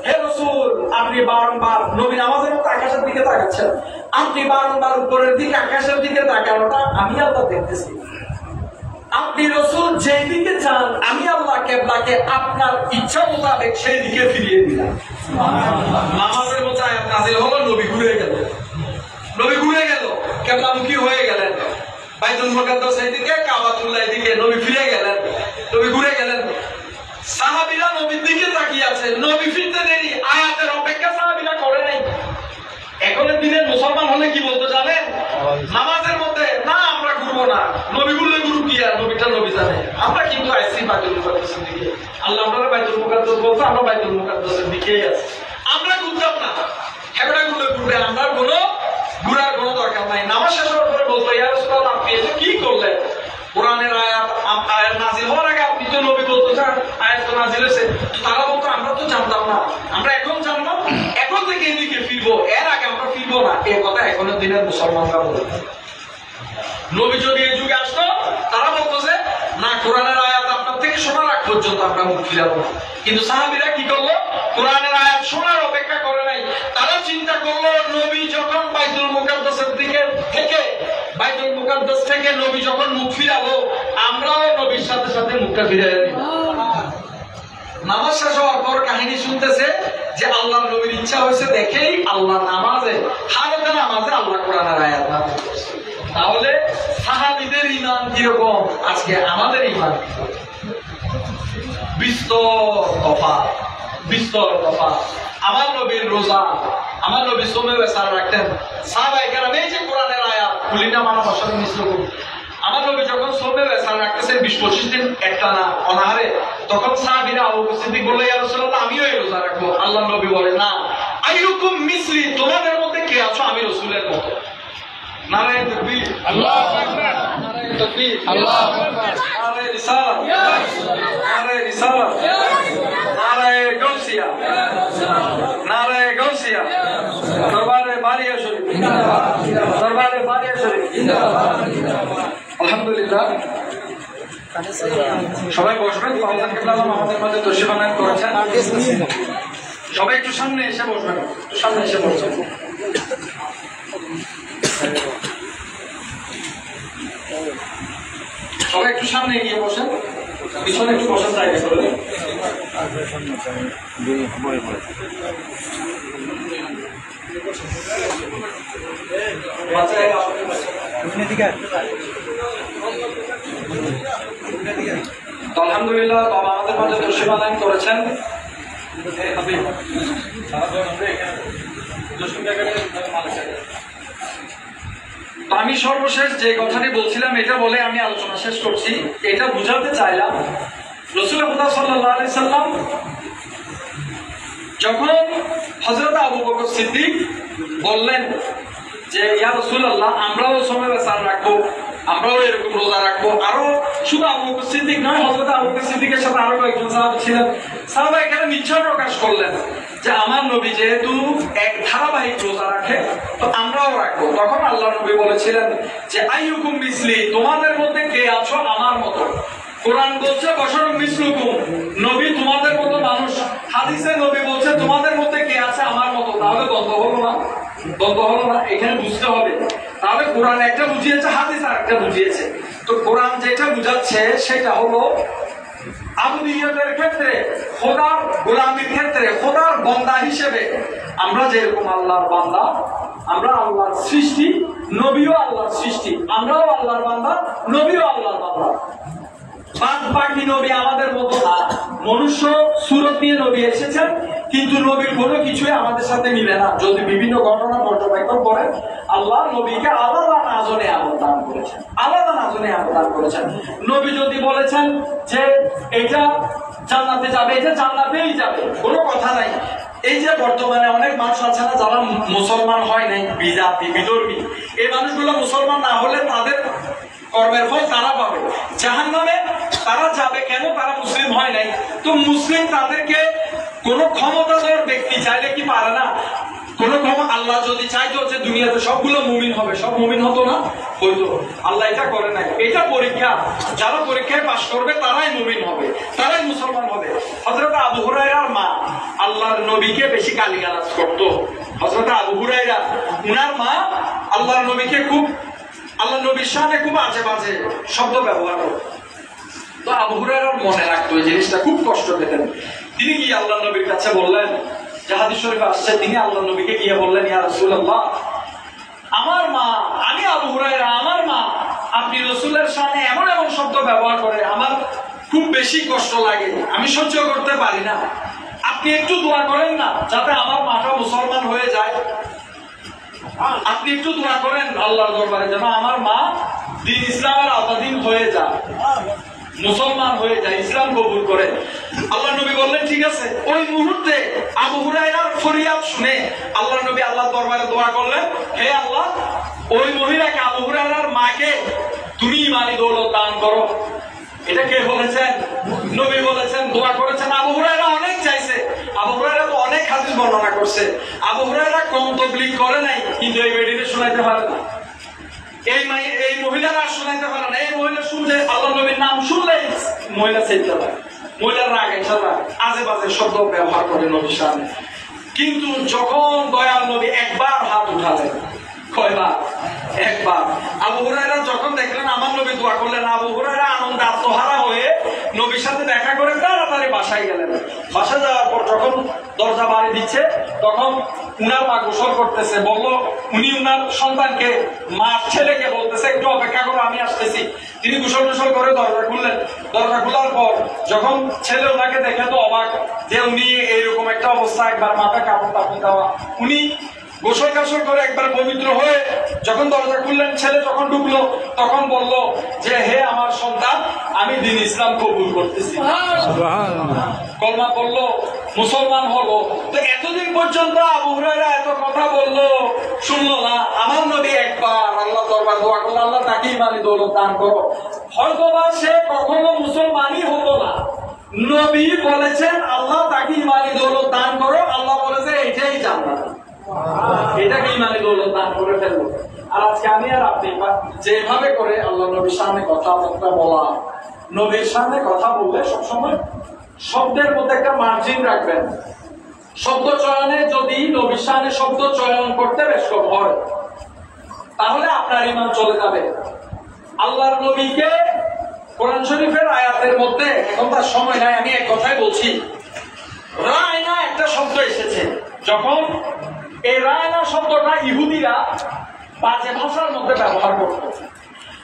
হে রাসূল, আপনি বারংবার নবী নামাজের মতো আকাশের দিকে তাকাচ্ছেন, আপনি বারংবার উপরের দিকে আকাশের দিকে তাকানোটা আমি আল্লাহ দেখতেছি। আপনি রাসূল যেই দিকে চান, আমি আল্লাহ কিবলাকে আপনার ইচ্ছা মোতাবেক সেই দিকে ফিরিয়ে দিলাম। নামাজের মতো আয়াত নাযিল হলো, নবী ঘুরে গেল, নবী ঘুরে গেল, কিবলামুখী হয়ে গেলেন। বাইতুল মুকাদ্দাস এদিকে, কাবাতুল্লাহ এদিকে, নবী ফিরে গেলেন, নবী ঘুরে গেলেন। সাহাবীরা নবীর দিকে তাকিয়ে আছে, নবী ফিরতে দেরি, আয়াতের অপেক্ষা সাহাবীরা করে নাই। এখনের দিনের মুসলমান হলে কি বলতে জানেন? নামাজের মধ্যে না আমরা ঘুরবো না, নবী ঘুরলে ঘুরু কি আর, নবীটা নবী জানে। আমরা কিন্তু আইসি বাইতুল মুকাদ্দাসের দিকে, আল্লাহ আমরা বাইতুল মুকাদ্দাস বলতো, আমরা বাইতুল মুকাদ্দাসের দিকেই আছি, আমরা ঘুরতাম না, হেবড়া গুলো ঘুরবে, আমরা কোনো ঘুরার কোনো দরকার নাই। নামাজ শেষ হওয়ার পরে বলতো, ইয়া রাসূলুল্লাহ আপনি এটা কি করলেন? কোরআনের আয়াত নাযিল হওয়ার আগে আপনি তো নবী বলতো আয়াত তো নাযিল হয়েছে, তারা বলতো আমরা তো জানতাম না, আমরা এখন জানলাম, এখন থেকে এদিকে ফিরবো, এর আগে আমরা ফিরবো না। এই কথা এখনো দিনের মুসলমানরা বলে। নবী যদি এই যুগে আসতো তারা বলতো যে না, কোরআনের আয়াত আপনার থেকে শোনার আগ পর্যন্ত আমরা মুখ ফিরাবো না। কিন্তু সাহাবীরা কি করলো? কোরআনের আয়াত শোনার অপেক্ষা করে নাই, তারা চিন্তা করলো নবী যখন বাইতুল মুকাদ্দাসের দিকে থেকে, বাইতুল মুকাদ্দাস থেকে নবী যখন মুখ ফিরালো, আমরাও নবীর সাথে সাথে মুখটা ফিরিয়ে নিব। নামাজ শেষ হওয়ার পর কাহিনী শুনতেছে যে আল্লাহ নবীর ইচ্ছা হয়েছে দেখেই আল্লাহ নামাজে, হালতে নামাজে আল্লাহ কোরআনের আয়াত নাযিল করেছে। তাহলে সাহাবীদের ঈমান কিরকম, আজকে আমাদের ঈমান বিস্তর তফাৎ, বিস্তর তফাৎ। আমার নবীর রোজা, আমার নবী সোমে বেসার রাখতেন, সাহাবায়ে কেরাম এই যে কোরআনের আয়াত কুলিনা মানা বসানো মিশ্র করুন, আমার নবী যখন সোমে বেসার রাখতেছেন 20-25 দিন একটানা অনাহারে, তখন সাহাবীরা আবু বকর সিদ্দিক বলল, ইয়া রাসূলুল্লাহ আমিও এই রোজা রাখবো। আল্লাহ নবী বলে, না, আইয়ুকুম মিসলি, তোমাদের মধ্যে কে আছো আমি রাসূলের মতো। নারায়ে তাকবীর, আল্লাহু আকবার, নারায়ে তাকবীর, আল্লাহু আকবার, নারায়ে রিসালাত, নারায়ে রিসালাত, নারায়ে গাউসিয়া, নারায়ে গাউসিয়া, দরবারে বারিয়া শরীফ জিন্দাবাদ, দরবারে বারিয়া শরীফ জিন্দাবাদ। আলহামদুলিল্লাহ, সবাই বসবেন। ফাউজান কিবলা আমাদের মাঝে তশরিফ আনয়ন করেছেন, সবাই একটু সামনে এসে বসবেন, একটু সামনে এসে বসবেন। সবাই একটু সামনে এগিয়ে বসেন, পিছনে একটু বসার জায়গা করে। আলহামদুলিল্লাহ, বাবা আমাদের মধ্যে তশরিফ আনয়ন করেছেন। আমি সর্বশেষ যে কথাটি বলছিলাম এটা বলে আমি আলোচনা শেষ করছি। এটা বুঝাতে চাইলাম, রাসূলুল্লাহ সাল্লাল্লাহু আলাইহি সাল্লাম যখন হযরত আবু বকর সিদ্দিক বললেন যে ইয়া রাসূলুল্লাহ আমরাও সময় বেসার রাখবো, আমরাও এরকম রোজা রাখবো, আরো শুধু আবু বকর সিদ্দিক নয়, হযরত আবু বকর সিদ্দিকের সাথে আরো কয়েকজন সাহাবী ছিলেন। সাহাবা এখানে নিশ্চয় প্রকাশ করলেন যে আমার নবী যেহেতু এক ধারাবাহিক রোজা রাখে তো আমরাও রাখবো। তখন আল্লাহ নবী বলেছিলেন যে আইয়ুকুম মিসলি, তোমাদের মধ্যে কে আছো আমার মতো। কোরআন বলছে বশরুম মিসলুকুম, নবী তোমাদের মতো মানুষ। হাদিসে নবী বলছে তোমাদের মধ্যে কে আছে আমার মতো। তাহলে দ্বন্দ্ব হলো না? দ্বন্দ্ব হলো না? এখানে বুঝতে হবে। তাহলে কোরআন একটা বুঝিয়েছে, হাদিস আর একটা বুঝিয়েছে। তো কোরআন যেটা বুঝাচ্ছে সেটা হলো আবুদিয়তের ক্ষেত্রে, খোদার গোলামীর ক্ষেত্রে, খোদার বান্দা হিসেবে আমরা যেরকম আল্লাহর বান্দা, আমরা আল্লাহর সৃষ্টি, নবীও আল্লাহর সৃষ্টি, আমরাও আল্লাহর বান্দা, নবীও আল্লাহর বান্দা। বাদ বাকি নবী আমাদের মতো না। মনুষ্য সুরত নিয়ে নবী এসেছেন, কিন্তু নবীর কোনো কিছুই আমাদের সাথে মিলে না। যদি বিভিন্ন ঘটনা পর্যবেক্ষণ করেন, আল্লাহ নবীকে আলাদা নাজনে আবদান করেছেন, আলাদা নাজনে আবদান করেছেন। নবী যদি বলেছেন যে এটা জান্নাতে যাবে, এটা জান্নাতেই যাবে, কোনো কথা নাই। এই যে বর্তমানে অনেক মানুষ আছে না যারা মুসলমান হয় নাই, বিজাতি বিধর্মী, এই মানুষগুলো মুসলমান না হলে তাদের কর্মের ফল তারা পাবে, জাহান্নামে তারা যাবে। কেন? তারা মুসলিম হয় নাই। তো মুসলিম তাদেরকে কোন ক্ষমতাধর ব্যক্তি চাইলে কি পারে না? কোন আল্লাহ যদি চাইতো যে দুনিয়াতে সবগুলো মুমিন হবে, সব মুমিন হতো না? হইতো। আল্লাহ এটা করে নাই, এটা পরীক্ষা। যারা পরীক্ষায় পাশ করবে তারাই মুমিন হবে, তারাই মুসলমান হবে। হযরত আবু হুরায়রার মা আল্লাহর নবীকে বেশি গালিগালাজ করতো। হযরত আবু হুরায়রা, উনার মা আল্লাহর নবীকে খুব, আল্লাহ নবীর সামনে খুব আজে বাজে শব্দ ব্যবহার করত। তো আবু হুরায়রার মনে রাখতো এই জিনিসটা, খুব কষ্ট পেতেন। তিনি গিয়ে আল্লাহ নবীর কাছে বললেন, যে হাদিস শরীফে আসছে, তিনি আল্লাহ নবীকে গিয়ে বললেন, ইয়া রাসূলুল্লাহ আমার মা, আমি আবু হুরায়রা, আমার মা আপনি রাসূলের সামনে এমন এমন শব্দ ব্যবহার করে আমার খুব বেশি কষ্ট লাগে, আমি সহ্য করতে পারি না। আপনি একটু দোয়া করেন না যাতে আমার মাটা মুসলমান হয়ে যায়। আপনি একটু দোয়া করেন আল্লাহর দরবারে যেন আমার মা দ্বীন ইসলামের আওতাধীন হয়ে যায়। মুসলমান হয়ে যায়, ইসলাম কবুল করে। আল্লাহ নবী বললেন ঠিক আছে। ওই মুহূর্তে আবু হুরায়রার ফরিয়াদ শুনে আল্লাহ নবী আল্লাহর দরবারে দোয়া করলেন, হে আল্লাহ, ওই মহিলাকে, আবু হুরায়রার মাকে তুমি ঈমানি দৌলত দান করো। এটা কে বলেছেন? নবী বলেছেন, দোয়া করেছেন। আবু হুরায়রা অনেক চাইছে, আবু হুরায়রা তো অনেক হাদিস বর্ণনা করছে। আবু হুরায়রা কম তাবলীগ করে নাই, কিন্তু এই বেডিতে শোনাইতে পারে না, এই মহিলারা শোনাইতে পারে না। এই মহিলা শুনলে, আল্লাহ নবীর নাম শুনলে মহিলা চাইতে পারে, মহিলার রাগ এছাড়া আজে বাজে শব্দ ব্যবহার করে নবীর সামনে। কিন্তু যখন দয়াল নবী একবার হাত উঠালেন, কয়বার? একবার। আবু হুরায়রা যখন দেখলেন আমার নবী দোয়া করলেন, আবু হুরায়রা আনন্দে আত্মহারা হয়ে নবীর সাথে দেখা করে তাড়াতাড়ি বাসায় গেলেন। বাসায় যাওয়ার পর যখন দরজা বাড়ি দিচ্ছে, তখন উনার মা গোসল করতেছে। বলল, উনি উনার সন্তানকে, মার ছেলেকে বলতেছে, একটু অপেক্ষা করো, আমি আসতেছি। তিনি গোসল টোসল করে দরজা খুললেন। দরজা খোলার পর যখন ছেলে ওনাকে দেখে তো অবাক, যে উনি এইরকম একটা অবস্থা, একবার মাথায় কাপড় টাপড় দেওয়া। উনি গোসল কাসল করে একবার পবিত্র হয়ে যখন দরজা খুললেন, ছেলে যখন ঢুকলো তখন বলল যে, হে আমার সন্তান, আমি দ্বীন ইসলাম কবুল করতেছি। কলমা পড়লো, মুসলমান হলো। তো এতদিন পর্যন্ত আবু হুরায়রা এত কথা বললো, শুনলো না। আমার নবী একবার আল্লাহ দরবার দোয়া করলো, আল্লাহ তাকে ঈমানি দৌলত দান করো। হয়তোবা সে কখনো মুসলমানই হতো না, নবী বলেছেন আল্লাহ তাকে ঈমানি দৌলত দান করো, আল্লাহ বলেছে এটাই জান্নাত, এটাকে ঈমানি দৌলত দান করে ফেলবো। আর আজকে আমি আর আপনি যেভাবে করে আল্লাহ নবীর সামনে কথাবার্তা বলা, নবীর সামনে কথা বললে সবসময় শব্দের মধ্যে একটা মার্জিন রাখবেন। শব্দ চয়নে যদি নবীর সামনে শব্দ চয়ন করতে বেশ কম হয়, তাহলে আপনার ঈমান চলে যাবে। আল্লাহর নবীকে কোরআন শরীফের আয়াতের মধ্যে, এখন তার সময় নাই, আমি এক কথাই বলছি, রায়না একটা শব্দ এসেছে। যখন এই রায়না শব্দটা ইহুদিরা বাজে ভাষার মধ্যে ব্যবহার করত,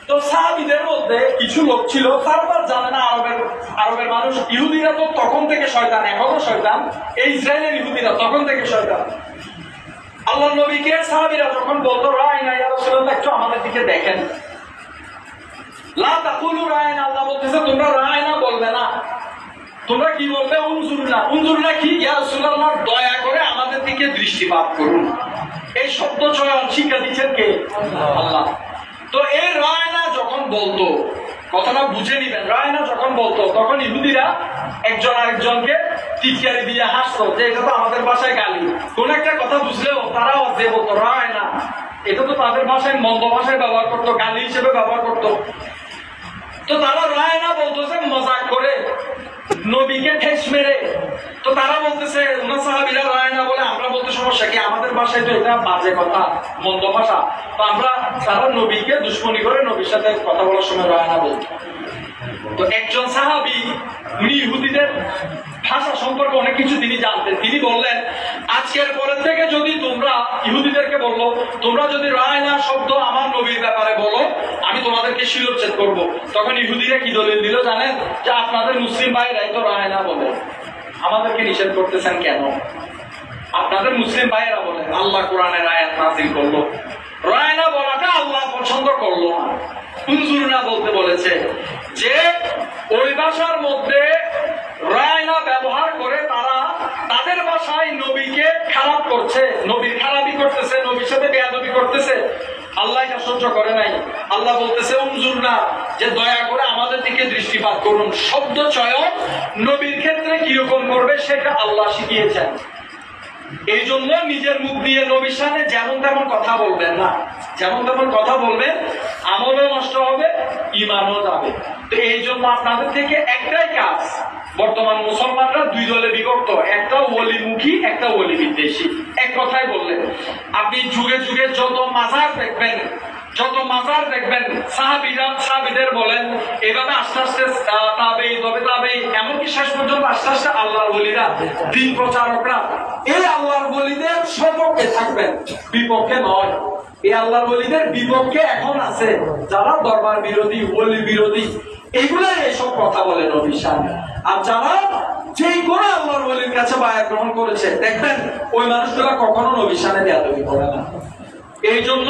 তো সাহাবীদের মধ্যে কিছু লোক ছিল, তারা জানে না আরবের মানুষ, ইহুদিরা তো তখন থেকে শয়তান, এখনো শয়তান, এই ইসরায়েলের ইহুদিরা তখন থেকে শয়তান। আল্লাহ নবীকে সাহাবীরা যখন বলতো রায়না ইয়া রাসূলুল্লাহ, একটু আমাদের দিকে দেখেন, লা তাকুলু রায়না, আল্লাহ বলতেছে তোমরা রায়না বলবে না, তোমরা কি বলবে? উনজুরনা। উনজুরনা কি? ইয়া রাসূলুল্লাহ, দয়া করে আমাদের দিকে দৃষ্টিপাত করুন। এই শব্দ চয়ন শিক্ষা দিচ্ছেন কে? আল্লাহ। তো এই রায়না যখন বলতো, কথাটা বুঝে নিবেন, রায়না যখন বলতো তখন ইহুদিরা একজন আরেকজনকে টিটকারি দিয়ে হাসতো, যে এটা তো আমাদের ভাষায় গালি। কোন একটা কথা বুঝলেও তারাও যে বলতো রায়না, এটা তো তাদের ভাষায় মন্দ ভাষায় ব্যবহার করতো, গালি হিসেবে ব্যবহার করতো। তো তারা রায়না বলতেছে মজাক করে, নবীকে ঠেস মেরে। তো তারা বলতেছে, ওনার সাহাবীরা রায়না বলে, আমরা বলতে সমস্যা কি, আমাদের ভাষায় তো এটা বাজে কথা, মন্দ ভাষা। তো আমরা, তারা নবীকে দুশ্মনী করে নবীর সাথে কথা বলার সময় রায়না বলতো। তো একজন সাহাবী, উনি ইহুদিদের ভাষা সম্পর্কে অনেক কিছু তিনি জানতেন। তিনি বললেন, আজকের পরের থেকে যদি তোমরা, ইহুদিদেরকে বললো, তোমরা যদি রায়না শব্দ আমার নবীর ব্যাপারে বলো, আমি তোমাদেরকে শিরচ্ছেদ করবো। তখন ইহুদিরা কি দলিল দিল জানেন? যে আপনাদের মুসলিম ভাইরাই তো রায়না বলে, আমাদেরকে নিষেধ করতেছেন কেন? আপনাদের মুসলিম ভাইয়েরা বলেন, আল্লাহ কোরআনের আয়াত নাযিল করলো, রায়না বলাটা আল্লাহ পছন্দ করলো না, উনজুরনা বলতে বলেছে। যে ওই ভাষার মধ্যে রায়না ব্যবহার করে তারা তাদের ভাষায় নবীকে খারাপ করছে, নবীর খারাপই করতেছে, নবীর সাথে বেয়াদবি করতেছে, আল্লাহ এটা সহ্য করে নাই। আল্লাহ বলতেছে উনজুরনা, যে দয়া করে আমাদের দিকে দৃষ্টিপাত করুন। শব্দ চয়ন নবীর ক্ষেত্রে কিরকম করবে সেটা আল্লাহ শিখিয়েছেন। এই জন্য নিজের মুখ দিয়ে নবীর সামনে যেমন তেমন কথা বলবেন না, যেমন তেমন কথা বলবেন আমলও নষ্ট হবে, ঈমানও যাবে। তো এই জন্য আপনাদের থেকে একটাই কাজ, বর্তমান মুসলমানরা দুই দলে বিভক্ত, একটা ওলিমুখী, একটা ওলি বিদ্বেষী। এক কথায় বললেন, আপনি যুগে যুগে যত মাজার দেখবেন, সাহাবীদের বলেন, এভাবে আস্তে আস্তে তাবেঈ, তবে তাবেঈ, এমনকি শেষ পর্যন্ত আস্তে আস্তে আল্লাহর ওলিরা, দ্বীন প্রচারকরা এই আল্লাহর ওলিদের সপক্ষে থাকবেন, বিপক্ষে নয়। এই আল্লাহর ওলিদের বিপক্ষে এখন আছে যারা দরবার বিরোধী, ওলি বিরোধী, এগুলাই এইসব কথা বলে নবীর সামনে। আর যারা যেই করে আল্লাহর ওলির কাছে বায়াত গ্রহণ করেছে, দেখবেন ওই মানুষগুলা কখনো নবীর সামনে বেয়াদবি করে না। এই জন্য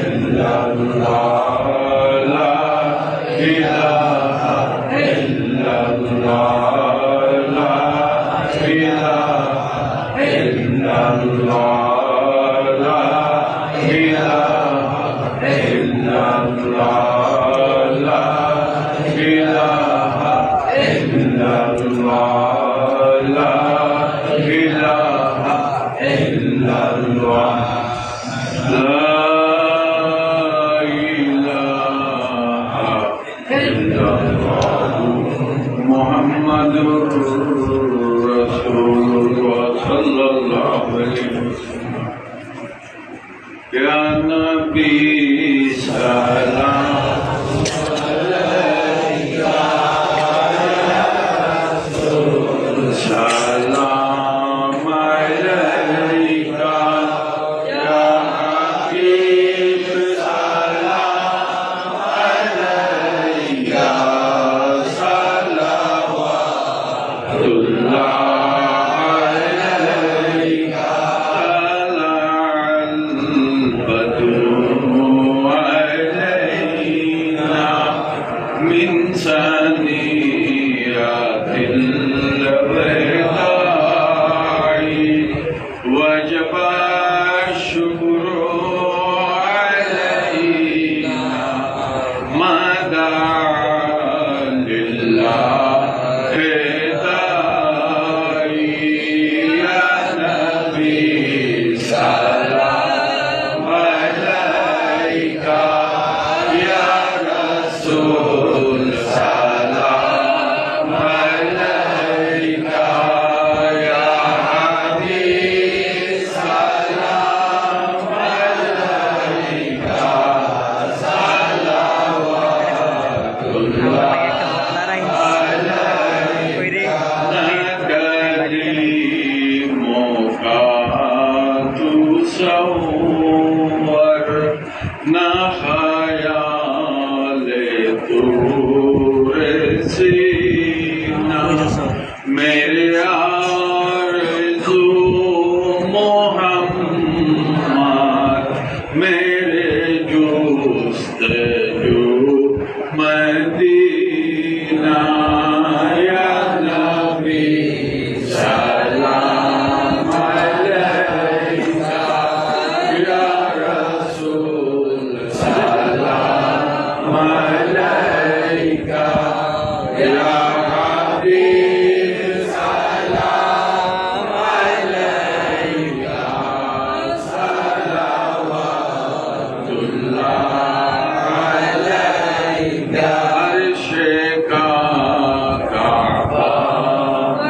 ثنيات الوداع وجب الشكر علينا ما دعا لله داعي يا نبي سلام عليك يا رسول سلام عليك يا حبيب سلام عليك صلوات الله كريمك تصور خيال ترسينا मेरे आरज़ू मोहम्मद मेरे जुस्तजू मदीना या नबी सलाम अलैका या रसूल सलाम अलैका या हबीब सलाम अलैका सलावतुल्लाह अलैका अर्शे का काबा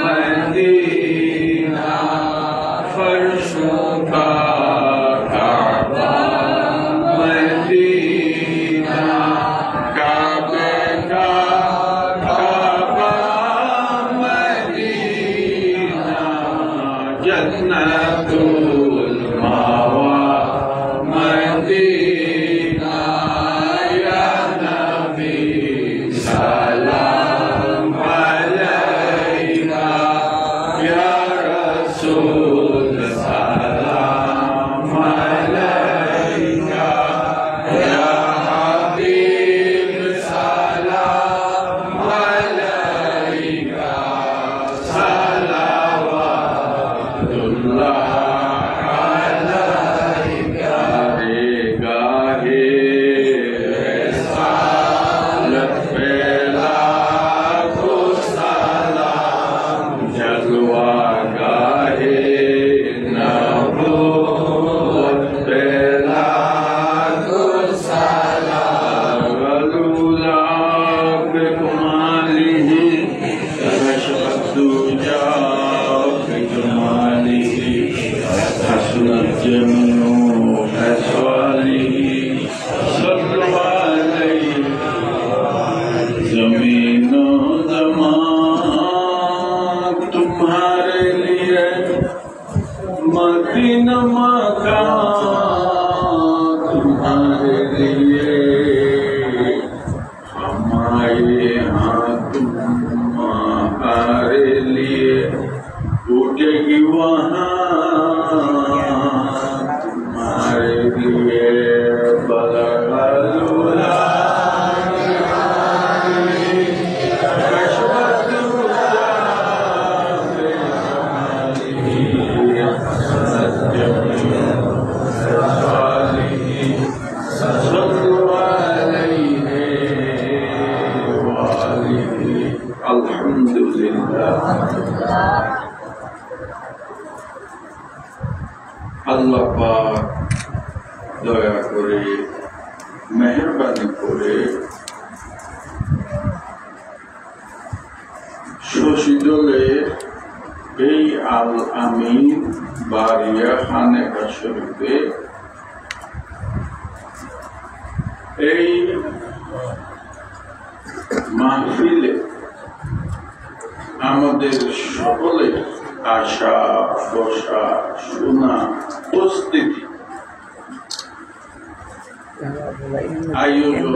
मदीना फर्शों का काबा मदीना काबे का काबा मदीना जन्नतुल मावा मदीना या नबी सलाम अलैका या रसूल सलाम अलैका या हबीब सलाम अलैका सलावतुल्लाह अलैका रे गाहे रिसालत पे लाखों सलाम जलवा गाहे नबूवत पे लाखों सलाम गलूला पे कुमालिही कशफत दुजा पे जमालिही हसनत जमीनो फैसवालिही सल्लल्लाहु अलैहि ज़मीनो ज़मान तुम्हारे लिए मदीना मकान तुम्हारे लिए हमारे यहाँ तुम्हारे लिए उठेगी वहाँ तुम्हारे लिए बलगलुला আল্লাহ পাক দয়া করে মেহেরবানি করে শশীদলের এই আল আমিন বারিয়া খানেকা শরীফে এই মাহফিলে আমাদের সকলের আশা বসা শোনা উপস্থিতি আয়োজন